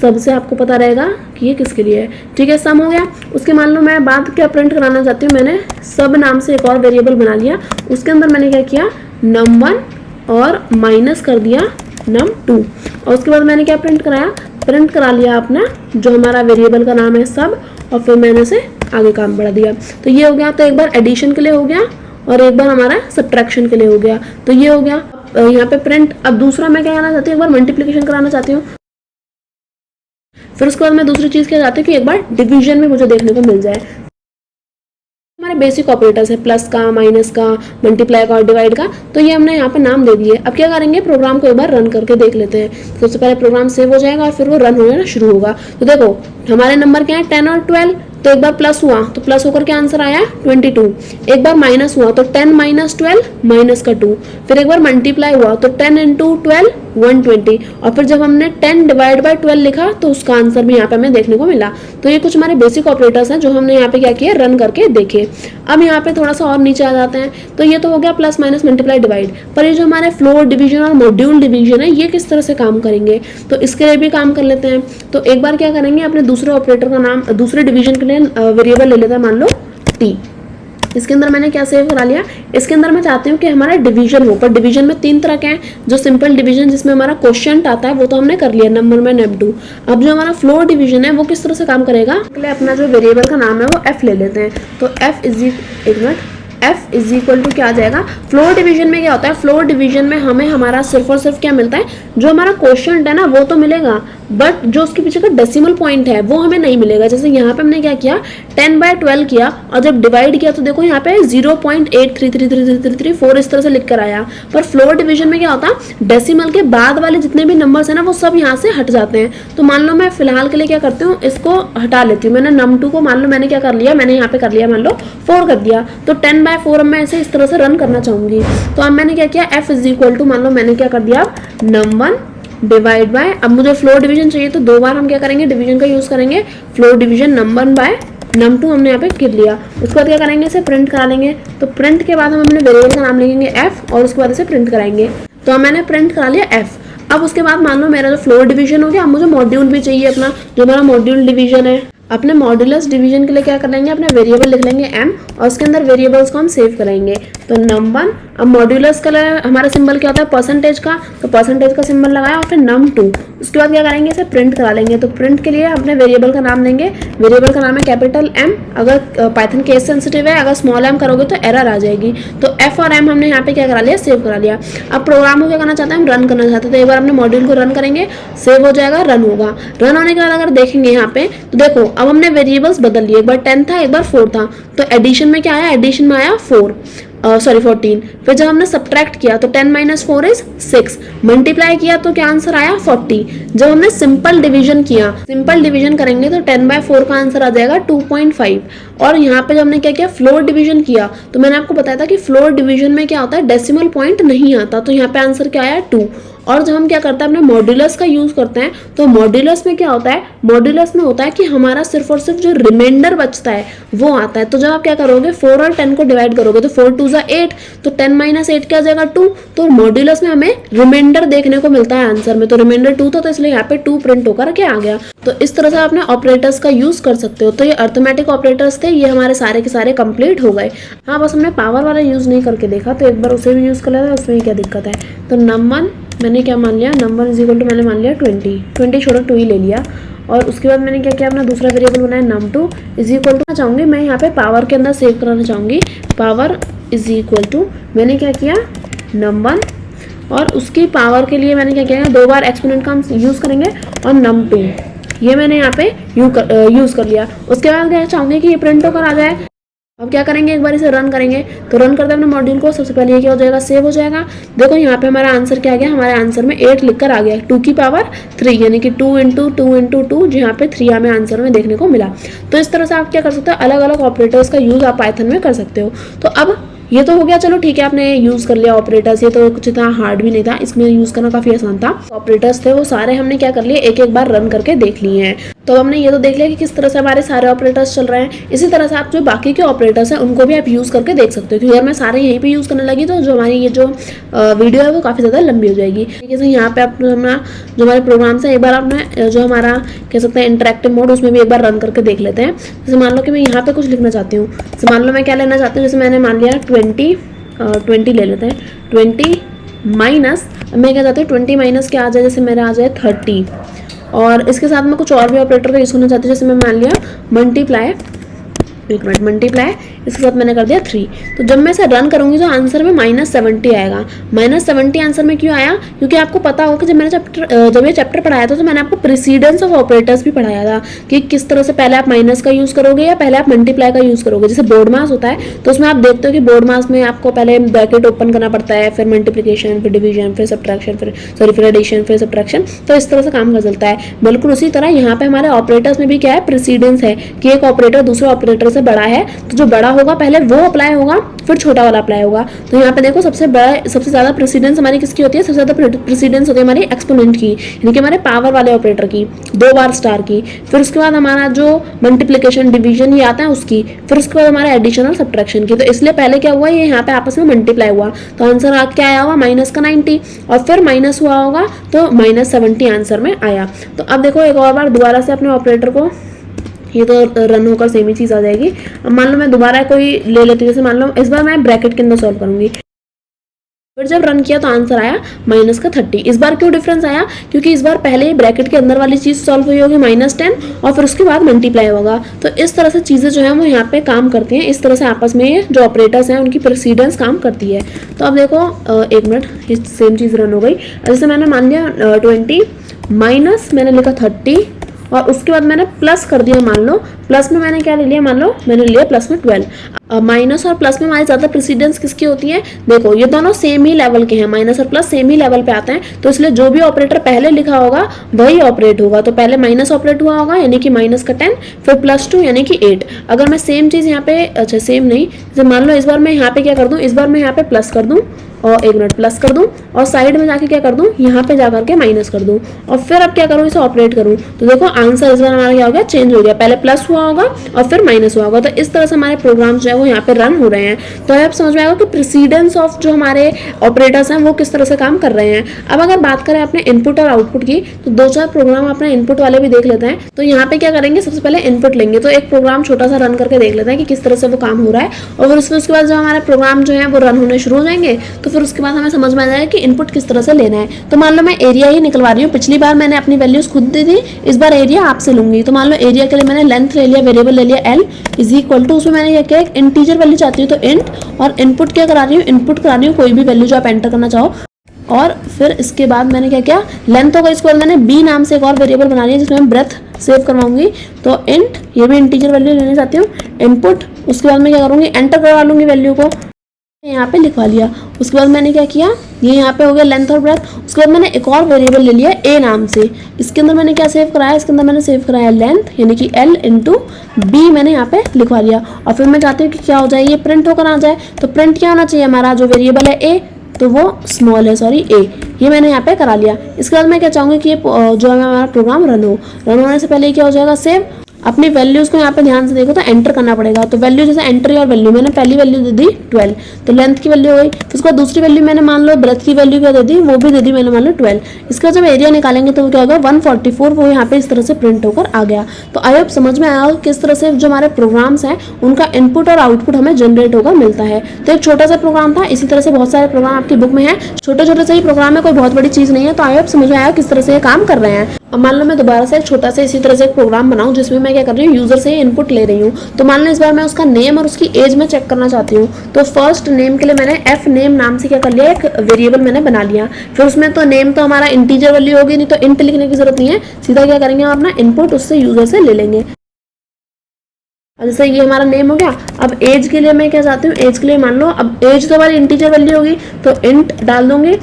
सब से आपको पता रहेगा कि ये किसके लिए है, ठीक है। सम हो गया, उसके मान लो मैं बाद क्या प्रिंट कराना चाहती हूँ, मैंने सब नाम से एक और वेरिएबल बना लिया, उसके अंदर मैंने क्या किया, num1 और माइनस कर दिया num2, और उसके बाद मैंने क्या प्रिंट कराया, प्रिंट करा लिया अपना जो हमारा वेरिएबल का नाम है सब, और फिर मैंने से आगे काम बढ़ा दिया। तो ये हो गया, तो एक बार एडिशन के लिए हो गया और एक बार हमारा सब्ट्रैक्शन के लिए हो गया। तो ये हो गया यहाँ पे प्रिंट। अब दूसरा मैं क्या करना चाहती हूँ, एक बार मल्टीप्लिकेशन कराना चाहती हूँ, फिर उसके बाद मैं दूसरी चीज़ क्या चाहती हूँ कि एक बार डिवीजन में मुझे देखने को मिल जाए। हमारे बेसिक ऑपरेटर्स है प्लस का, माइनस का, मल्टीप्लाई का और डिवाइड का, तो ये हमने यहाँ पे नाम दे दिए। अब क्या करेंगे, प्रोग्राम को एक बार रन करके देख लेते हैं। सबसे पहले प्रोग्राम सेव हो जाएगा और फिर वो रन होना शुरू होगा। तो देखो हमारे नंबर क्या है, 10 और 12, तो एक बार प्लस हुआ तो प्लस होकर क्या आंसर आया 22, एक बार माइनस हुआ तो 10 माइनस 12 माइनस का 2, फिर एक बार मल्टीप्लाई हुआ तो 10 इंटू 12 120, और फिर जब हमने 10 डिवाइड बाय 12 लिखा तो उसका आंसर भी यहाँ पे हमें देखने को मिला। तो ये कुछ हमारे बेसिक ऑपरेटर्स हैं जो हमने यहाँ पे क्या किया, रन करके देखे। अब यहाँ पे थोड़ा सा और नीचे आ जाते हैं, तो ये तो हो गया प्लस माइनस मल्टीप्लाई डिवाइड, पर ये जो हमारे फ्लोर डिवीजन और मॉड्यूल डिवीजन है ये किस तरह से काम करेंगे, तो इसके लिए भी काम कर लेते हैं। तो एक बार क्या करेंगे, अपने दूसरे ऑपरेटर का नाम, दूसरे डिवीजन के लिए वेरिएबल ले लेते हैं, मान लो टी। इसके अंदर मैंने क्या सेव करा लिया, इसके अंदर मैं चाहती हूँ कि हमारा डिवीजन हो, पर डिवीजन में 3 तरह के हैं। जो सिंपल डिवीजन जिसमें हमारा क्वोशिएंट आता है वो तो हमने कर लिया, नंबर में num2। अब जो हमारा फ्लोर डिवीजन है वो किस तरह से काम करेगा, पहले अपना जो वेरिएबल का नाम है वो f ले लेते हैं। तो f इज इक्वल टू क्या आ जाएगा, फ्लोर डिवीजन में क्या होता है, फ्लोर डिवीजन में हमें हमारा सिर्फ और सिर्फ क्या मिलता है, जो हमारा क्वोशिएंट है ना वो तो मिलेगा, बट जो उसके पीछे का डेसिमल पॉइंट है वो हमें नहीं मिलेगा। जैसे यहाँ पे हमने क्या किया, 10/12 किया और जब डिवाइड किया तो देखो यहाँ पे 0.833334 इस तरह से लिख कर आया। पर फ्लोर डिवीजन में क्या होता है, डेसिमल के बाद वाले जितने भी नंबर्स है ना वो सब यहाँ से हट जाते हैं। तो मान लो मैं फिलहाल के लिए क्या करती हूँ, इसको हटा लेती हूँ। मैंने num2 को मान लो मैंने क्या कर लिया, मैंने यहाँ पे कर लिया मान लो 4 कर दिया, तो 10/4 अब मैं इसे इस तरह से रन करना चाहूंगी। तो अब मैंने क्या किया, f इज इक्वल टू मान लो मैंने क्या कर दिया, num1 डिवाइड बाय, अब मुझे फ्लोर डिवीजन चाहिए तो 2 बार हम क्या करेंगे, डिवीजन का यूज करेंगे, floor division num1 bye num2 हमने यहाँ पे कर लिया। उसके बाद क्या करेंगे, इसे प्रिंट करा लेंगे। तो प्रिंट के बाद हम अपने वेरिएबल का नाम लिखेंगे f और उसके बाद इसे प्रिंट कराएंगे। तो मैंने प्रिंट करा लिया f। अब उसके बाद मान लो मेरा जो फ्लोर डिवीजन हो गया, अब मुझे मॉड्यूल भी चाहिए अपना, जो हमारा मॉड्यूल डिवीजन है। अपने मॉड्यूलस डिवीजन के लिए क्या कर लेंगे, अपने वेरिएबल लिख लेंगे m और उसके अंदर वेरिएबल्स को हम सेव करेंगे। तो num1, अब मॉड्यूलस का हमारा सिंबल क्या होता है, परसेंटेज का, तो परसेंटेज का सिंबल लगाया और फिर num2। उसके बाद क्या करेंगे, इसे प्रिंट करा लेंगे। तो प्रिंट के लिए अपने वेरिएबल का नाम देंगे, वेरिएबल का नाम है कैपिटल M, अगर पाइथन केस सेंसिटिव है, अगर स्मॉल m करोगे तो एरर आ जाएगी। तो f और m हमने यहाँ पे क्या करा लिया, सेव करा लिया। अब प्रोग्राम को क्या करना चाहते हैं, हम रन करना चाहते हैं। तो एक बार अपने मॉड्यूल को रन करेंगे, सेव हो जाएगा, रन होगा। रन होने के बाद अगर देखेंगे यहाँ पे तो देखो अब हमने वेरिएबल्स बदल लिए, एक बार 10 था एक बार 4 था। तो एडिशन में क्या आया, एडिशन में आया 14। फिर जब हमने सब्ट्रैक्ट किया तो 10 - 4 इज 6, मल्टीप्लाई किया तो क्या आंसर आया 40। जब हमने सिंपल डिवीजन किया, सिंपल डिवीजन करेंगे तो 10/4 का आंसर आ जाएगा 2.5। और यहाँ पे जब हमने क्या किया, फ्लोर डिवीजन किया, तो मैंने आपको बताया था कि फ्लोर डिवीजन में क्या होता है, डेसिमल पॉइंट नहीं आता, तो यहाँ पे आंसर क्या आया 2। और जब हम क्या करते हैं अपने मॉड्यूलस का यूज करते हैं तो मॉड्यूलस में क्या होता है, मॉड्यूलस में होता है कि हमारा सिर्फ और सिर्फ जो रिमाइंडर बचता है वो आता है। तो जब आप क्या करोगे 4 और 10 को डिवाइड करोगे तो 4 2 8, तो 10 - 8 क्या हो जाएगा 2। तो मॉड्यूलस में हमें रिमाइंडर देखने को मिलता है आंसर में, तो रिमाइंडर 2 था तो इसलिए यहाँ पे 2 प्रिंट होकर के आ गया। तो इस तरह से आप अपने ऑपरेटर्स का यूज कर सकते हो। तो ये अर्थमेटिक ऑपरेटर्स थे, ये हमारे सारे के सारे कंप्लीट हो गए। हाँ बस हमने पावर वाला यूज नहीं करके देखा, तो एक बार उसे भी यूज कर लेना, उसमें क्या दिक्कत है। तो नम1 मैंने क्या मान लिया, नम1 इज इक्वल टू मैंने मान लिया 20 छोड़ो 2 ही ले लिया। और उसके बाद मैंने क्या किया, अपना दूसरा वेरिएबल बनाया num2 इज इक्वल टू चाहूँगी मैं यहाँ पे पावर के अंदर सेव कराना चाहूँगी, पावर इज इक्वल टू मैंने क्या किया num1, और उसकी पावर के लिए मैंने क्या किया 2 बार एक्सपोनेंट का हम यूज़ करेंगे, और num2 ये मैंने यहाँ पे यूज़ कर लिया। उसके बाद क्या चाहूँगी कि ये प्रिंट होकर आ जाए। अब क्या करेंगे, एक बार इसे रन करेंगे, तो रन करते हैं अपने मॉड्यूल को। सबसे पहले ये क्या हो जाएगा, सेव हो जाएगा। देखो यहाँ पे हमारा आंसर क्या आ गया, हमारे आंसर में 8 लिखकर आ गया, 2 की पावर 3 यानी कि 2 × 2 × 2 जहाँ पे 3 हमें आंसर में देखने को मिला। तो इस तरह से आप क्या कर सकते हो, अलग अलग ऑपरेटर्स का यूज आप पाइथन में कर सकते हो। तो अब ये तो हो गया, चलो ठीक है आपने यूज़ कर लिया ऑपरेटर्स, ये तो कुछ इतना हार्ड भी नहीं था, इसमें यूज़ करना काफ़ी आसान था। ऑपरेटर्स थे वो सारे हमने क्या कर लिए, एक एक बार रन करके देख लिए हैं। तो हमने ये तो देख लिया कि किस तरह से हमारे सारे ऑपरेटर्स चल रहे हैं। इसी तरह से आप जो बाकी के ऑपरेटर्स हैं उनको भी आप यूज़ करके देख सकते हो, क्योंकि यार मैं सारे यहीं पे यूज़ करने लगी तो जो हमारी ये जो वीडियो है वो काफ़ी ज़्यादा लंबी हो जाएगी। जैसे यहाँ पे अपना जो हमारे प्रोग्राम्स हैं एक बार अपने जो हमारा कह सकते हैं इंटरेक्टिव मोड, उसमें भी एक बार रन करके देख लेते हैं। जैसे मान लो कि मैं यहाँ पे कुछ लिखना चाहती हूँ, जैसे मान लो मैं क्या लेना चाहती हूँ, जैसे मैंने मान लिया 20 ले लेते हैं, 20 माइनस मैं क्या चाहती हूँ 20 माइनस क्या आ जाए, जैसे मेरा आ जाए 30। और इसके साथ मैं कुछ और भी ऑपरेटर का यूज़ करना चाहती हूँ, जैसे मैं मान लिया मल्टीप्लाई, एक मिनट मल्टीप्लाई, इसके साथ मैंने कर दिया 3। तो जब मैं इसे रन करूंगी तो आंसर में -70 आएगा। -70 आंसर में क्यों आया, क्योंकि आपको पता होगा कि जब ये चैप्टर पढ़ाया था तो मैंने आपको प्रेसिडेंस ऑफ ऑपरेटर्स भी पढ़ाया था कि किस तरह से पहले आप माइनस का यूज़ करोगे या पहले आप मल्टीप्लाई का यूज़ करोगे। जैसे बोर्ड मास होता है तो उसमें आप देखते हो कि बोर्ड मास में आपको पहले ब्रैकेट ओपन करना पड़ता है, फिर मल्टीप्लिकेशन, फिर डिवीजन, फिर सब्ट्रैक्शन, फिर एडिशन, फिर सब्ट्रैक्शन। तो इस तरह से काम कर चलता है। बिल्कुल उसी तरह यहाँ पे हमारे ऑपरेटर्स में भी क्या है, प्रेसिडेंस है कि एक ऑपरेटर दूसरे ऑपरेटर से बड़ा है, तो जो बड़ा होगा पहले वो अप्लाई होगा, फिर छोटा वाला अप्लाई होगा। तो यहाँ पे देखो सबसे ज़्यादा प्रेसिडेंस हमारी किसकी होती है, सबसे ज़्यादा प्रेसिडेंस होती है हमारी एक्सपोनेंट की, यानी कि हमारे पावर वाले ऑपरेटर की, 2 बार स्टार की। फिर उसके बाद हमारा जो मल्टीप्लिकेशन डिवीजन ये आता है उसकी, फिर उसके बाद हमारा एडिशन और सब्ट्रैक्शन की। तो इसलिए पहले क्या हुआ, ये यहाँ पे आपस में मल्टीप्लाई हुआ, तो आंसर क्या आया हुआ -90, और फिर माइनस हुआ होगा तो -70 आंसर में आया। तो अब देखो एक और बार दोबारा से अपने ऑपरेटर को, ये तो रन होकर सेम ही चीज़ आ जाएगी। अब मान लो मैं दोबारा कोई ले लेती हूँ, जैसे मान लो इस बार मैं ब्रैकेट के अंदर सॉल्व करूंगी, फिर जब रन किया तो आंसर आया -30। इस बार क्यों डिफरेंस आया, क्योंकि इस बार पहले ही ब्रैकेट के अंदर वाली चीज़ सॉल्व हुई होगी -10, और फिर उसके बाद मल्टीप्लाई होगा। तो इस तरह से चीज़ें जो है वो यहाँ पे काम करती हैं, इस तरह से आपस में जो ऑपरेटर्स हैं उनकी प्रेसिडेंस काम करती है। तो अब देखो एक मिनट, ये सेम चीज़ रन हो गई। जैसे मैंने मान लिया 20 माइनस मैंने लिखा 30, और उसके बाद मैंने प्लस कर दिया, मान लो प्लस में मैंने क्या ले लिया, मान लो मैंने लिया प्लस में 12। माइनस और प्लस में हमारी ज़्यादा प्रेसिडेंस किसकी होती है, देखो ये दोनों सेम ही लेवल के हैं, माइनस और प्लस सेम ही लेवल पे आते हैं, तो इसलिए जो भी ऑपरेटर पहले लिखा होगा वही ऑपरेट होगा। तो पहले माइनस ऑपरेट हुआ होगा यानी कि -10, फिर +2 यानी कि 8। अगर मैं सेम चीज़ यहाँ पे, अच्छा सेम नहीं, जैसे मान लो इस बार मैं यहाँ पे क्या कर दूँ, इस बार मैं यहाँ पे प्लस कर दूँ, और एक मिनट प्लस कर दूं, और साइड में जाके क्या कर दूं, यहाँ पे जाकर के माइनस कर दूं, और फिर अब क्या करूं, इसे ऑपरेट करूं। तो देखो आंसर इस बार हमारा क्या हो गया, चेंज हो गया, पहले प्लस हुआ होगा और फिर माइनस हुआ होगा। तो इस तरह से हमारे प्रोग्राम्स जो है वो यहाँ पे रन हो रहे हैं। तो आप समझ में आएगा कि प्रेसिडेंस ऑफ जो हमारे ऑपरेटर्स हैं वो किस तरह से काम कर रहे हैं। अब अगर बात करें अपने इनपुट और आउटपुट की, तो 2-4 प्रोग्राम अपने इनपुट वाले भी देख लेते हैं। तो यहाँ पे क्या करेंगे, सबसे पहले इनपुट लेंगे, तो एक प्रोग्राम छोटा सा रन करके देख लेते हैं कि किस तरह से वो काम हो रहा है, और फिर उसके बाद जब हमारे प्रोग्राम जो है वो रन होने शुरू हो जाएंगे तो फिर उसके बाद हमें समझ में आ जाएगा कि इनपुट किस तरह से लेना है। तो मान लो मैं एरिया ही निकलवा रही हूँ, पिछली बार मैंने अपनी वैल्यूज खुद दी थी, इस बार एरिया आपसे लूंगी। तो मान लो एरिया के लिए मैंने लेंथ ले लिया, वेरिएबल ले लिया l इज इक्वल टू, उसमें मैंने क्या किया, एक इंटीजर वैल्यू चाहती हूँ तो इंट, और इनपुट क्या करा रही हूँ, इनपुट करा रही हूँ कोई भी वैल्यू जो आप एंटर करना चाहो। और फिर इसके बाद मैंने क्या किया, लेंथ होगा, इसके बाद मैंने b नाम से एक और वेरिएबल बना लिया जिसमें मैं ब्रेथ सेव करवाऊंगी। तो इंट, ये भी इंटीजर वैल्यू लेना चाहती हूँ, इनपुट, उसके बाद मैं क्या करूँगी, एंटर करवा लूँगी वैल्यू को, यहाँ पे लिखवा लिया। उसके बाद मैंने क्या किया, ये यहाँ पे हो गया लेंथ और ब्रेथ। उसके बाद मैंने एक और वेरिएबल ले लिया a नाम से, इसके अंदर मैंने क्या सेव कराया, इसके अंदर मैंने सेव कराया लेंथ यानी कि l इंटू b मैंने यहाँ पे लिखवा लिया। और फिर मैं चाहती हूँ कि क्या हो जाए, ये प्रिंट होकर आ जाए। तो प्रिंट क्या होना चाहिए, हमारा जो वेरिएबल है a, तो वो स्मॉल है, सॉरी ए। ये मैंने यहाँ पे करा लिया। इसके बाद मैं क्या चाहूँगी कि ये जो है हमारा प्रोग्राम रन होने से पहले क्या हो जाएगा, सेव। अपनी वैल्यूज़ को यहाँ पे ध्यान से देखो तो एंटर करना पड़ेगा। तो वैल्यू जैसे एंटर योर वैल्यू, मैंने पहली वैल्यू दे दी 12, तो लेंथ की वैल्यू हो गई। फिर उसके बाद दूसरी वैल्यू मैंने मान लो ब्रेथ की वैल्यू क्या दे दी, वो भी दे दी मैंने मान लो 12। इसका जब एरिया निकालेंगे तो वो क्या होगा 144, वो यहाँ पे इस तरह से प्रिंट होकर आ गया। तो आई होप समझ में आया किस तरह से जो हमारे प्रोग्राम्स हैं उनका इनपुट और आउटपुट हमें जनरेट होकर मिलता है। तो एक छोटा सा प्रोग्राम था, इसी तरह से बहुत सारे प्रोग्राम आपकी बुक में है, छोटे छोटे से ही प्रोग्राम है, कोई बहुत बड़ी चीज़ नहीं है। तो आई होप समझ में आया किस तरह से ये काम कर रहे हैं। अब मान लो मैं दोबारा से एक छोटा सा इसी तरह से एक प्रोग्राम बनाऊं जिसमें मैं क्या कर रही हूँ, यूजर से इनपुट ले रही हूँ। तो मान लो इस बार मैं उसका नेम और उसकी एज में चेक करना चाहती हूँ। तो फर्स्ट नेम के लिए मैंने एफ नेम नाम से क्या कर लिया, एक वेरिएबल मैंने बना लिया। फिर उसमें तो नेम तो हमारा इंटीजर वैल्यू होगी, नहीं तो इंट लिखने की जरूरत नहीं है, सीधा क्या करेंगे हम अपना इनपुट उससे यूजर से ले लेंगे। जैसे ये हमारा नेम हो गया। अब एज के लिए मैं क्या चाहती हूँ, एज के लिए मान लो अब एज तो हमारी इंटीजर वैल्यू होगी तो इंट डाल दूंगी।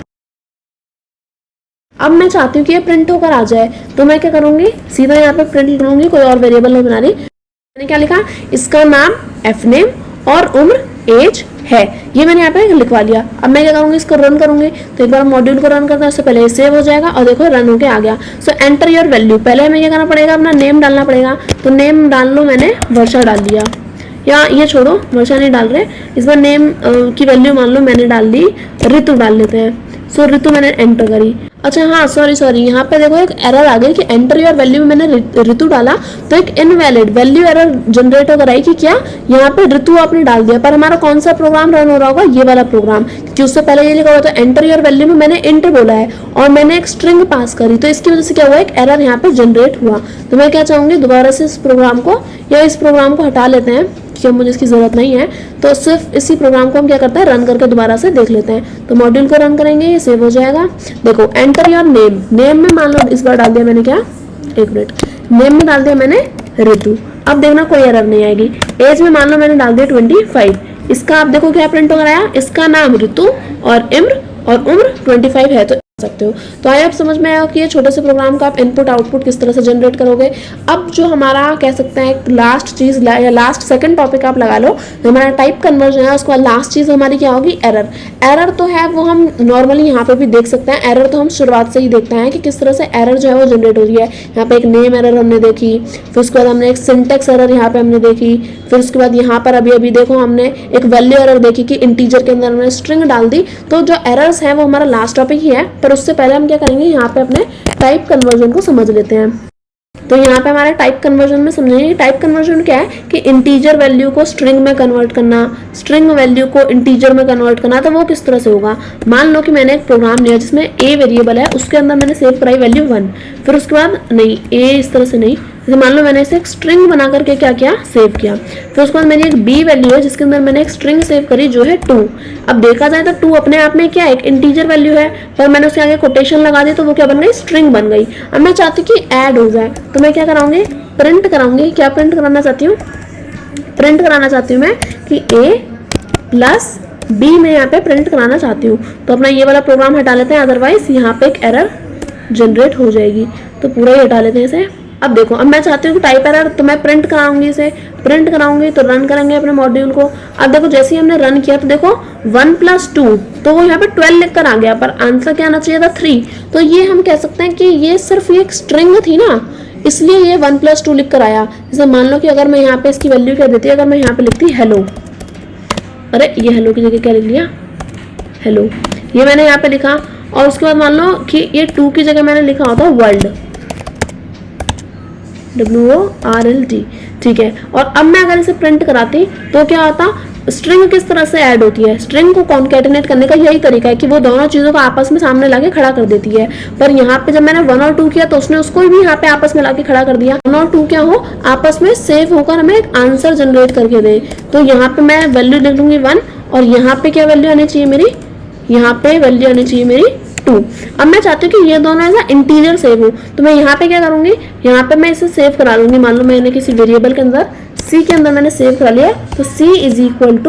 अब मैं चाहती हूँ कि ये प्रिंट होकर आ जाए, तो मैं क्या करूंगी, सीधा यहाँ पे प्रिंट करूंगी, कोई और वेरिएबल नहीं बना रही। मैंने क्या लिखा, इसका नाम एफ नेम और उम्र एज है, ये मैंने यहाँ पे लिखवा लिया। अब मैं क्या करूंगी, इसको रन करूंगी। तो एक बार मॉड्यूल को रन करता है उससे पहले ये सेव हो जाएगा और देखो रन होके आ गया। सो एंटर योर वैल्यू, पहले हमें क्या करना पड़ेगा, अपना नेम डालना पड़ेगा। तो नेम डाल लो, मैंने वर्षा डाल दिया, या ये छोड़ो वर्षा नहीं डाल रहे, इस बार नेम की वैल्यू मान लो मैंने डाल दी ऋतु डाल लेते हैं। सो ऋतु मैंने एंटर करी। अच्छा हाँ सॉरी यहाँ पे देखो एक एरर आ गई कि एंटर योर वैल्यू में मैंने ऋतु डाला तो एक इनवैलिड वैल्यू एरर जनरेट होकर आई कि क्या यहाँ पे ऋतु आपने डाल दिया, पर हमारा कौन सा प्रोग्राम रन हो रहा होगा, ये वाला प्रोग्राम, कि उससे पहले ये लिखा हुआ था एंटर योर वैल्यू में मैंने इंट बोला है और मैंने एक स्ट्रिंग पास करी, तो इसकी वजह से क्या हुआ, एक एरर यहाँ पे जनरेट हुआ। तो मैं क्या चाहूंगी, दोबारा से इस प्रोग्राम को या इस प्रोग्राम को हटा लेते हैं कि अब मुझे इसकी ज़रूरत नहीं है। तो सिर्फ इसी प्रोग्राम को हम क्या करते हैं, रन करके दोबारा से देख लेते हैं। तो मॉड्यूल को रन करेंगे, ये सेव हो जाएगा। देखो एंटर योर नेम, नेम में मान लो इस बार डाल दिया मैंने क्या, एक मिनट, नेम में डाल दिया मैंने ऋतु। अब देखना कोई एरर नहीं आएगी। एज में मान लो मैंने डाल दिया 25, इसका आप देखो क्या प्रिंट होकर आया, इसका नाम ऋतु और उम्र 25 है, तो सकते हो। तो आई आप समझ में आया कि ये छोटे से प्रोग्राम का आप इनपुट आउटपुट किस तरह से जनरेट करोगे। अब जो हमारा कह सकते हैं लास्ट चीज़ या लास्ट सेकंड टॉपिक आप लगा लो, हमारा टाइप कन्वर्जन है, उसके बाद लास्ट चीज़ हमारी क्या होगी, एरर। एरर तो है वो हम नॉर्मली यहाँ पे भी देख सकते हैं, एरर तो हम शुरुआत से ही देखते हैं कि किस तरह से एरर जो है वो जनरेट हो रही है। यहाँ पे एक नेम एरर हमने देखी, फिर उसके बाद हमने एक सिंटेक्स एरर यहाँ पे हमने देखी, फिर उसके बाद यहाँ पर अभी देखो हमने एक वैल्यू एरर देखी कि इंटीजर के अंदर हमने स्ट्रिंग डाल दी। तो जो एरर्स हैं वो हमारा लास्ट टॉपिक ही है, पर उससे पहले हम क्या करेंगे, यहाँ पे अपने टाइप कन्वर्जन को समझ लेते हैं। तो यहाँ पे हमारे टाइप कन्वर्जन में समझेंगे टाइप कन्वर्जन क्या है कि इंटीजर वैल्यू को स्ट्रिंग में कन्वर्ट करना, स्ट्रिंग वैल्यू को इंटीजर में कन्वर्ट करना। तो वो किस तरह से होगा, मान लो कि मैंने एक प्रोग्राम लिया जिसमें ए वेरिएबल है, उसके अंदर मैंने सेव कराई वैल्यू 1, फिर उसके बाद नहीं ए इस तरह से नहीं, जैसे मान लो मैंने इसे एक स्ट्रिंग बना करके क्या किया, सेव किया। फिर उसके बाद मेरी एक बी वैल्यू है जिसके अंदर मैंने एक स्ट्रिंग सेव करी जो है 2। अब देखा जाए तो 2 अपने आप में क्या एक इंटीजर वैल्यू है, पर मैंने उसके आगे कोटेशन लगा दी तो वो क्या बन गई, स्ट्रिंग बन गई। अब मैं चाहती हूँ कि ऐड हो जाए, तो मैं क्या कराऊंगी, प्रिंट कराऊंगी। क्या प्रिंट कराना चाहती हूँ, प्रिंट कराना चाहती हूँ मैं कि ए प्लस बी में यहाँ पे प्रिंट कराना चाहती हूँ। तो अपना ये वाला प्रोग्राम हटा लेते हैं, अदरवाइज यहाँ पे एक एरर जनरेट हो जाएगी। तो पूरा ही हटा लेते हैं इसे। अब देखो, अब मैं चाहती हूँ कि टाइप एरर, तो मैं प्रिंट कराऊंगी, इसे प्रिंट कराऊंगी तो रन करेंगे अपने मॉड्यूल को। अब देखो जैसे ही हमने रन किया तो देखो 1 + 2, तो वो यहाँ पे 12 लिख कर आ गया, पर आंसर क्या आना चाहिए था 3। तो ये हम कह सकते हैं कि ये सिर्फ एक स्ट्रिंग थी ना, इसलिए ये 1 + 2 लिख कर आया। जैसे मान लो कि अगर मैं यहाँ पे इसकी वैल्यू क्या देती, अगर मैं यहाँ पे लिखती हेलो, अरे ये हेलो की जगह क्या लिख लिया, हेलो, ये मैंने यहाँ पे लिखा। और उसके बाद मान लो कि ये 2 की जगह मैंने लिखा होता वर्ल्ड, WORLD, ठीक है। और अब मैं अगर इसे प्रिंट कराती तो क्या होता, स्ट्रिंग किस तरह से ऐड होती है, स्ट्रिंग को कॉन्कैटिनेट करने का यही तरीका है कि वो दोनों चीज़ों को आपस में सामने लाके खड़ा कर देती है। पर यहाँ पे जब मैंने 1 और 2 किया तो उसने उसको भी यहाँ पे आपस में लाके खड़ा कर दिया। 1 और 2 क्या हो, आपस में सेव होकर हमें एक आंसर जनरेट करके दे। तो यहाँ पे मैं वैल्यू लिख लूंगी 1 और यहाँ पे क्या वैल्यू आनी चाहिए मेरी, यहाँ पे वैल्यू आनी चाहिए मेरी 2। अब मैं चाहती हूँ कि ये दोनों ऐसा इंटीजर सेव हो, तो मैं यहाँ पे क्या करूँगी, यहाँ पे मैं इसे सेव करा लूंगी। मान लो मैंने किसी वेरिएबल के अंदर C के अंदर मैंने सेव करा लिया, तो C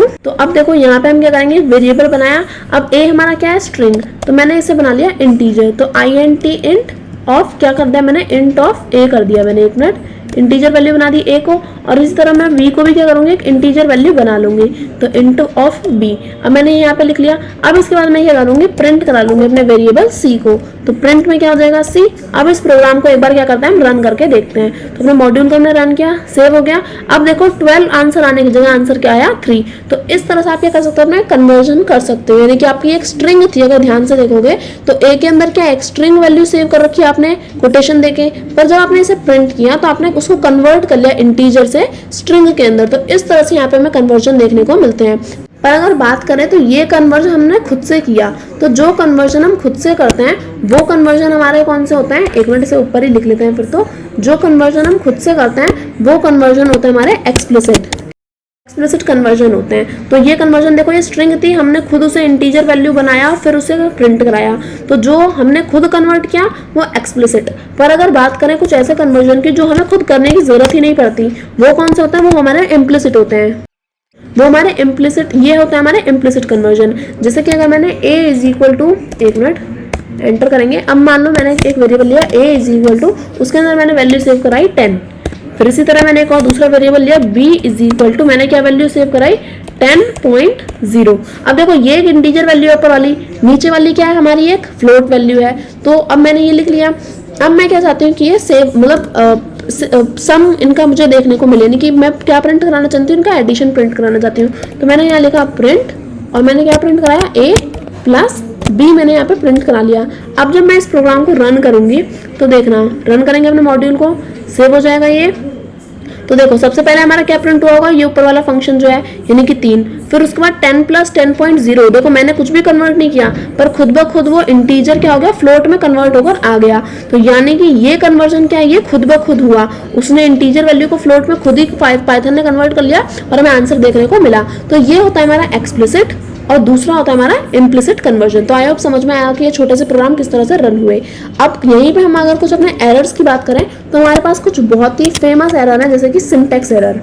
= तो अब देखो यहाँ पे हम क्या करेंगे, वेरिएबल बनाया। अब A हमारा क्या है, स्ट्रिंग, तो मैंने इसे बना लिया इंटीजर। तो INT इंट ऑफ क्या कर दिया मैंने, इंट ऑफ A कर दिया मैंने, एक मिनट, इंटीजर वैल्यू बना दी a को, और इसी तरह मैं b को भी क्या करूंगी, एक इंटीजर वैल्यू बना लूंगी, तो इंटू ऑफ b। अब मैंने यहाँ पे लिख लिया। अब इसके बाद मैं क्या करूंगी, प्रिंट करा लूंगी अपने वेरिएबल c को, तो प्रिंट में क्या हो जाएगा c। अब इस प्रोग्राम को एक बार क्या करते हैं, हम रन करके देखते हैं। तो अपने मॉड्यूल को हमने रन किया, सेव हो गया। अब देखो 12 आंसर आने की जगह आंसर क्या आया, 3। तो इस तरह से आप क्या कर सकते हो, अपने कन्वर्जन कर सकते हो। यानी कि आपकी एक स्ट्रिंग थी, अगर ध्यान से देखोगे तो a के अंदर क्या एक स्ट्रिंग वैल्यू सेव कर रखी है आपने कोटेशन देके, पर जब आपने इसे प्रिंट किया तो आपने उसको कन्वर्ट कर लिया इंटीजर से स्ट्रिंग के अंदर। तो इस तरह से यहाँ पे हमें कन्वर्जन देखने को मिलते हैं। पर अगर बात करें तो ये कन्वर्जन हमने खुद से किया, तो जो कन्वर्जन हम खुद से करते हैं वो कन्वर्जन हमारे कौन से होते हैं, एक मिनट से ऊपर ही लिख लेते हैं फिर। तो जो कन्वर्जन हम खुद से करते हैं वो कन्वर्जन होते हैं हमारे एक्सप्लिसिट कन्वर्जन होते हैं। तो ये कन्वर्जन देखो, ये स्ट्रिंग थी, हमने खुद उसे इंटीजर वैल्यू बनाया फिर उसे प्रिंट कराया, तो जो हमने खुद कन्वर्ट किया वो एक्सप्लिसिट। पर अगर बात करें कुछ ऐसे कन्वर्जन की जो हमें खुद करने की जरूरत ही नहीं पड़ती, वो कौन से होते हैं, वो हमारे इम्प्लिसिट होते हैं। वो हमारे इम्प्लिसिट, ये होता है हमारे इम्प्लिसिट कन्वर्जन। जैसे कि अगर मैंने a इज इक्वल टू, एक मिनट एंटर करेंगे। अब मान लो मैंने एक वेरिएबल लिया a इज इक्वल टू, उसके अंदर मैंने वैल्यू सेव कराई 10। फिर इसी तरह मैंने एक और दूसरा वेरिएबल लिया b इज इक्वल टू, मैंने क्या वैल्यू सेव कराई 10.0। अब देखो ये एक इंटीजर वैल्यू है ऊपर वाली, नीचे वाली क्या है हमारी एक फ्लोट वैल्यू है। तो अब मैंने ये लिख लिया। अब मैं क्या चाहती हूँ कि ये सेव मतलब सम इनका मुझे देखने को मिले, नहीं कि मैं क्या प्रिंट कराना चाहती हूँ, इनका एडिशन प्रिंट कराना चाहती हूँ। तो मैंने यहाँ लिखा प्रिंट, और मैंने क्या प्रिंट कराया, a प्लस b मैंने यहाँ पे प्रिंट करा लिया। अब जब मैं इस प्रोग्राम को रन करूंगी तो देखना, रन करेंगे अपने मॉड्यूल को, सेव हो जाएगा ये। तो देखो सबसे पहले हमारा क्या प्रिंट हुआ होगा, ये ऊपर वाला फंक्शन जो है यानी कि 3। फिर उसके बाद 10 प्लस 10.0, देखो मैंने कुछ भी कन्वर्ट नहीं किया, पर खुद ब खुद वो इंटीजर क्या हो गया, फ्लोट में कन्वर्ट होकर आ गया। तो यानी कि ये कन्वर्जन क्या है, ये खुद ब खुद हुआ, उसने इंटीजर वैल्यू को फ्लोट में खुद ही पाइथन ने कन्वर्ट कर लिया और हमें आंसर देखने को मिला। तो ये होता है हमारा एक्सप्लिसिट, और दूसरा होता है हमारा इम्प्लिसिट कन्वर्जन। तो आई होप समझ में आया कि ये छोटे से प्रोग्राम किस तरह से रन हुए। अब यहीं पे हम अगर कुछ अपने एरर्स की बात करें तो हमारे पास कुछ बहुत ही फेमस एरर है, जैसे कि सिंटैक्स एरर।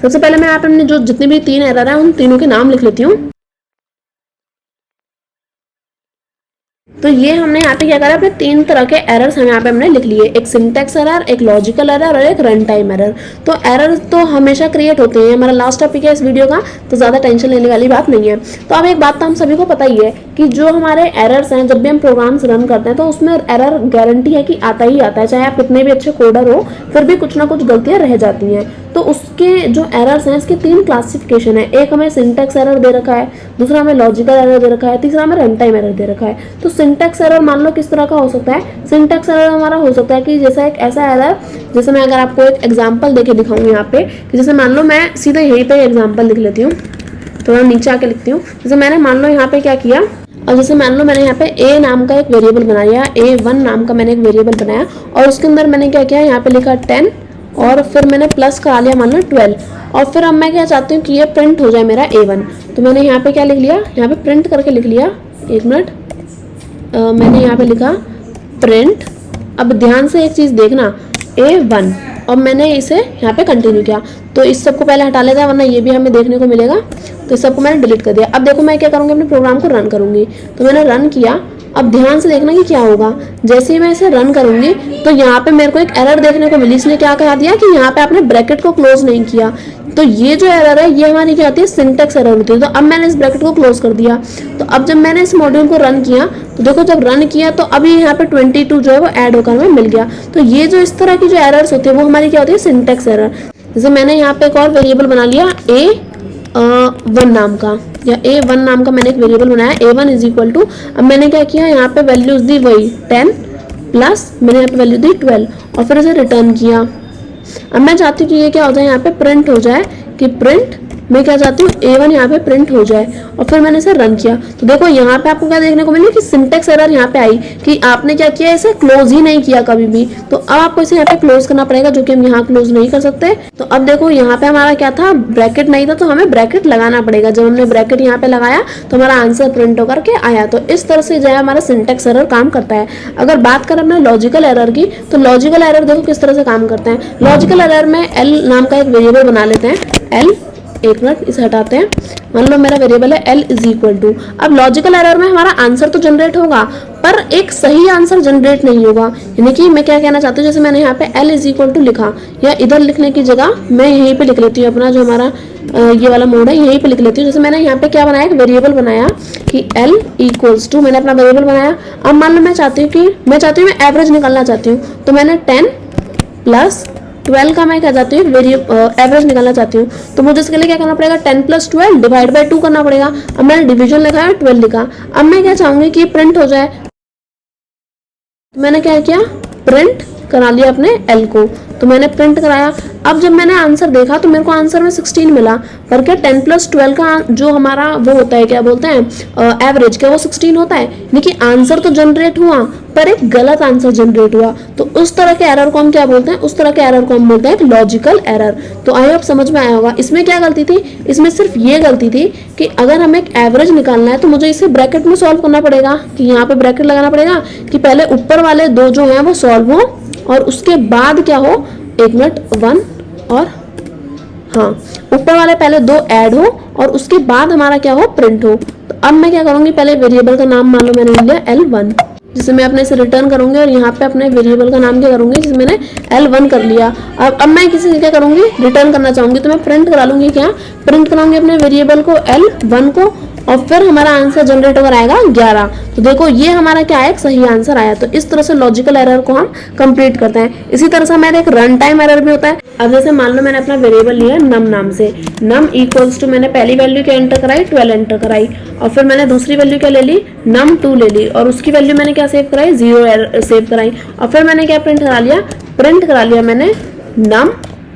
सबसे पहले मैं यहाँ पे अपने जो जितने भी 3 एरर है उन तीनों के नाम लिख लेती हूँ। तो ये हमने यहाँ पे क्या करा, अपने 3 तरह के एरर्स हम यहाँ पे हमने लिख लिए, एक सिंटैक्स एरर, एक लॉजिकल एरर और एक रन टाइम एरर। तो एरर तो हमेशा क्रिएट होते हैं, हमारा लास्ट टॉपिक है इस वीडियो का, तो ज़्यादा टेंशन लेने वाली बात नहीं है। तो अब एक बात तो हम सभी को पता ही है कि जो हमारे एरर्स हैं, जब भी हम प्रोग्राम्स रन करते हैं तो उसमें एरर गारंटी है कि आता ही आता है, चाहे आप कितने भी अच्छे कोडर हो फिर भी कुछ ना कुछ गलतियाँ रह जाती हैं। तो उसके जो एरर्स हैं इसके 3 क्लासिफिकेशन है, एक हमें सिंटैक्स एरर दे रखा है, दूसरा हमें लॉजिकल एरर दे रखा है, तीसरा हमें रन टाइम एरर दे रखा है। तो सिंटैक्स एरर मान लो किस तरह का हो सकता है, सिंटैक्स एरर हमारा हो सकता है कि जैसा एक ऐसा एरर, जैसे मैं अगर आपको एक एग्जांपल देके दिखाऊं यहाँ पे, कि जैसे मान लो मैं सीधे यहीं पे एग्जांपल लिख लेती हूँ, थोड़ा नीचे आके लिखती हूँ। जैसे मैंने मान लो यहाँ पे क्या किया, और जैसे मान लो मैंने यहाँ पे a नाम का एक वेरिएबल बनाया, a1 नाम का मैंने एक वेरिएबल बनाया, और उसके अंदर मैंने क्या किया, यहाँ पे लिखा 10 और फिर मैंने प्लस करा लिया मान लो 12, और फिर अब मैं क्या चाहती हूँ कि ये प्रिंट हो जाए मेरा a1। तो मैंने यहाँ पे क्या लिख लिया, यहाँ पे प्रिंट करके लिख लिया, एक मिनट, मैंने यहाँ पे लिखा प्रिंट। अब ध्यान से एक चीज़ देखना, a1, और मैंने इसे यहाँ पे कंटिन्यू किया। तो इस सबको पहले हटा लेता है वरना ये भी हमें देखने को मिलेगा। तो इस सबको मैंने डिलीट कर दिया। अब देखो मैं क्या करूँगी, अपने प्रोग्राम को रन करूँगी। तो मैंने रन किया। अब ध्यान से देखना कि क्या होगा, जैसे ही मैं इसे रन करूँगी तो यहाँ पे मेरे को एक एरर देखने को मिली। इसने क्या कहा दिया कि यहाँ पे आपने ब्रैकेट को क्लोज नहीं किया। तो ये जो एरर है ये हमारी क्या होती है, सिंटैक्स एरर होती है। तो अब मैंने इस ब्रैकेट को क्लोज कर दिया। तो अब जब मैंने इस मॉड्यूल को रन किया तो देखो जब रन किया तो अभी यहाँ पे 22 जो है वो ऐड होकर हमें मिल गया। तो ये जो इस तरह की जो एरर्स होती है वो हमारी क्या होती है, सिंटैक्स एरर। जैसे मैंने यहाँ पे एक और वेरिएबल बना लिया a1 नाम का, या a1 नाम का मैंने एक वेरिएबल बनाया, a1 इज इक्वल टू, अब मैंने क्या किया, यहाँ पे वैल्यूज दी वही 10 प्लस मैंने यहाँ पे वैल्यू दी 12 और फिर इसे रिटर्न किया। अब मैं चाहती हूँ कि ये क्या हो जाए, यहाँ पे प्रिंट हो जाए कि प्रिंट, मैं क्या चाहती हूँ a1 यहाँ पे प्रिंट हो जाए, और फिर मैंने इसे रन किया। तो देखो यहाँ पे आपको क्या देखने को मिली कि सिंटैक्स एरर यहाँ पे आई कि आपने क्या किया, इसे क्लोज ही नहीं किया कभी भी। तो अब आपको इसे यहाँ पे क्लोज करना पड़ेगा, जो कि हम यहाँ क्लोज नहीं कर सकते। तो अब देखो यहाँ पे हमारा क्या था, ब्रैकेट नहीं था, तो हमें ब्रैकेट लगाना पड़ेगा। जब हमने ब्रैकेट यहाँ पे लगाया तो हमारा आंसर प्रिंट होकर के आया। तो इस तरह से जो है हमारा सिंटैक्स एरर काम करता है। अगर बात करें अपने लॉजिकल एरर की, तो लॉजिकल एरर देखो किस तरह से काम करते हैं। लॉजिकल एरर में एल नाम का एक वेरिएबल बना लेते हैं, एल एक मिनट इसे हटाते हैं। मान लो मेरा वेरिएबल है l इज इक्वल टू, अब लॉजिकल एरर में हमारा आंसर तो जनरेट होगा पर एक सही आंसर जनरेट नहीं होगा। यानी कि मैं क्या कहना चाहती हूँ, जैसे मैंने यहाँ पे l इज इक्वल टू लिखा, या इधर लिखने की जगह मैं यहीं पे लिख लेती हूँ अपना जो हमारा ये वाला मोड है यहीं पे लिख लेती हूँ। जैसे मैंने यहाँ पे क्या बनाया, एक वेरिएबल बनाया कि l इक्वल्स टू, मैंने अपना वेरिएबल बनाया। अब मान लो मैं चाहती हूँ मैं एवरेज निकालना चाहती हूँ, तो मैंने 10 प्लस 12 का मैं क्या चाहती हूँ एवरेज निकालना चाहती हूँ। तो मुझे इसके लिए क्या करना पड़ेगा, 10 प्लस 12 डिवाइड बाई 2 करना पड़ेगा। अब मैंने डिवीजन लिखा है 12 लिखा, अब मैं क्या चाहूंगी कि प्रिंट हो जाए। तो मैंने क्या किया, प्रिंट करा लिया अपने एल को, तो मैंने प्रिंट कराया। अब जब मैंने आंसर देखा तो मेरे को आंसर में 16 मिला, पर क्या 10 प्लस 12 का जो हमारा वो होता है क्या बोलते हैं एवरेज, क्या वो 16 होता है। लेकिन आंसर तो जनरेट हुआ पर एक गलत आंसर जनरेट हुआ, तो उस तरह के एरर को हम क्या बोलते हैं, उस तरह के एरर को हम बोलते हैं लॉजिकल एरर। तो आई होप समझ में आया होगा। इसमें क्या गलती थी, इसमें सिर्फ ये गलती थी कि अगर हमें एक एवरेज निकालना है तो मुझे इसे ब्रैकेट में सॉल्व करना पड़ेगा, कि यहाँ पे ब्रैकेट लगाना पड़ेगा कि पहले ऊपर वाले दो जो हैं वो सॉल्व हो और उसके बाद क्या हो, एक मिनट 1 और हाँ ऊपर वाले पहले दो ऐड हो और उसके बाद हमारा क्या हो, प्रिंट हो। तो अब मैं क्या करूंगी, पहले वेरिएबल का नाम मान लो मैंने लिया L1, जिसे मैं अपने से रिटर्न करूंगी, और यहाँ पे अपने वेरिएबल का नाम क्या करूंगी, जिसे मैंने L1 कर लिया। अब मैं किसी से क्या करूंगी, रिटर्न करना चाहूंगी, तो मैं प्रिंट करा लूंगी, क्या प्रिंट कराऊंगी अपने वेरिएबल को L1 को, और फिर हमारा आंसर जनरेट होकर आएगा 11। तो देखो ये हमारा क्या है, एक सही आंसर आया। तो इस तरह से लॉजिकल एरर को हम कंप्लीट करते हैं। इसी तरह से हमारा एक रन टाइम एरर भी होता है। अब जैसे मान लो मैंने अपना वेरिएबल लिया नम नाम से, नम इक्वल्स टू, मैंने पहली वैल्यू क्या एंटर कराई, 12 एंटर कराई, और फिर मैंने दूसरी वैल्यू क्या ले ली, num2 ले ली, और उसकी वैल्यू मैंने क्या सेव कराई, 0 सेव कराई, और फिर मैंने क्या प्रिंट करा लिया मैंने num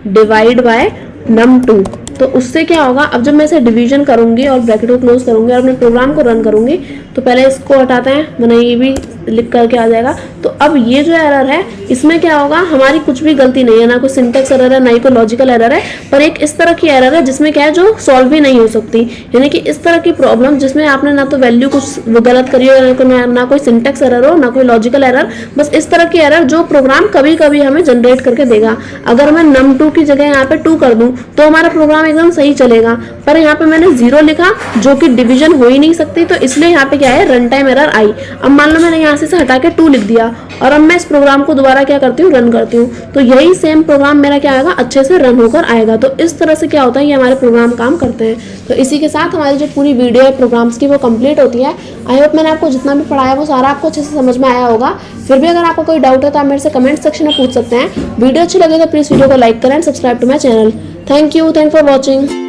डिवाइड बाय num2। तो उससे क्या होगा, अब जब मैं इसे डिवीजन करूंगी और ब्रैकेट को क्लोज करूंगी और अपने प्रोग्राम को रन करूंगी, तो पहले इसको हटाते हैं, मैंने ये भी लिख करके आ जाएगा। तो अब ये जो एरर है इसमें क्या होगा, हमारी कुछ भी गलती नहीं है, ना कोई सिंटेक्स एरर है ना ही कोई लॉजिकल एरर है, पर एक इस तरह की एरर है जिसमें क्या है, जो सॉल्व ही नहीं हो सकती। यानी कि इस तरह की प्रॉब्लम जिसमें आपने ना तो वैल्यू कुछ गलत करी हो, ना कोई सिंटेक्स एरर हो, ना कोई लॉजिकल एरर, बस इस तरह की एरर जो प्रोग्राम कभी कभी हमें जनरेट करके देगा। अगर मैं num2 की जगह यहाँ पे 2 कर दूं तो हमारा प्रोग्राम एकदम सही चलेगा, पर यहाँ पे मैंने 0 लिखा जो कि डिवीजन हो ही नहीं सकती, तो इसलिए यहाँ पे क्या है, रन टाइम एरर आई। अब मान लो मैंने यहाँ से हटा के 2 लिख दिया, और अब मैं इस प्रोग्राम को दोबारा क्या करती हूँ, रन करती हूँ, तो यही सेम प्रोग्राम मेरा क्या आएगा, अच्छे से रन होकर आएगा। तो इस तरह से क्या होता है, ये हमारे प्रोग्राम काम करते हैं। तो इसी के साथ हमारी जो पूरी वीडियो है प्रोग्राम्स की वो कंप्लीट होती है। आई होप मैंने आपको जितना भी पढ़ाया वो सारा आपको अच्छे से समझ में आया होगा। फिर भी अगर आपको कोई डाउट है तो आप मेरे से कमेंट सेक्शन में पूछ सकते हैं। वीडियो अच्छी लगे तो प्लीज वीडियो को लाइक करें and subscribe to my channel. Thank you for watching.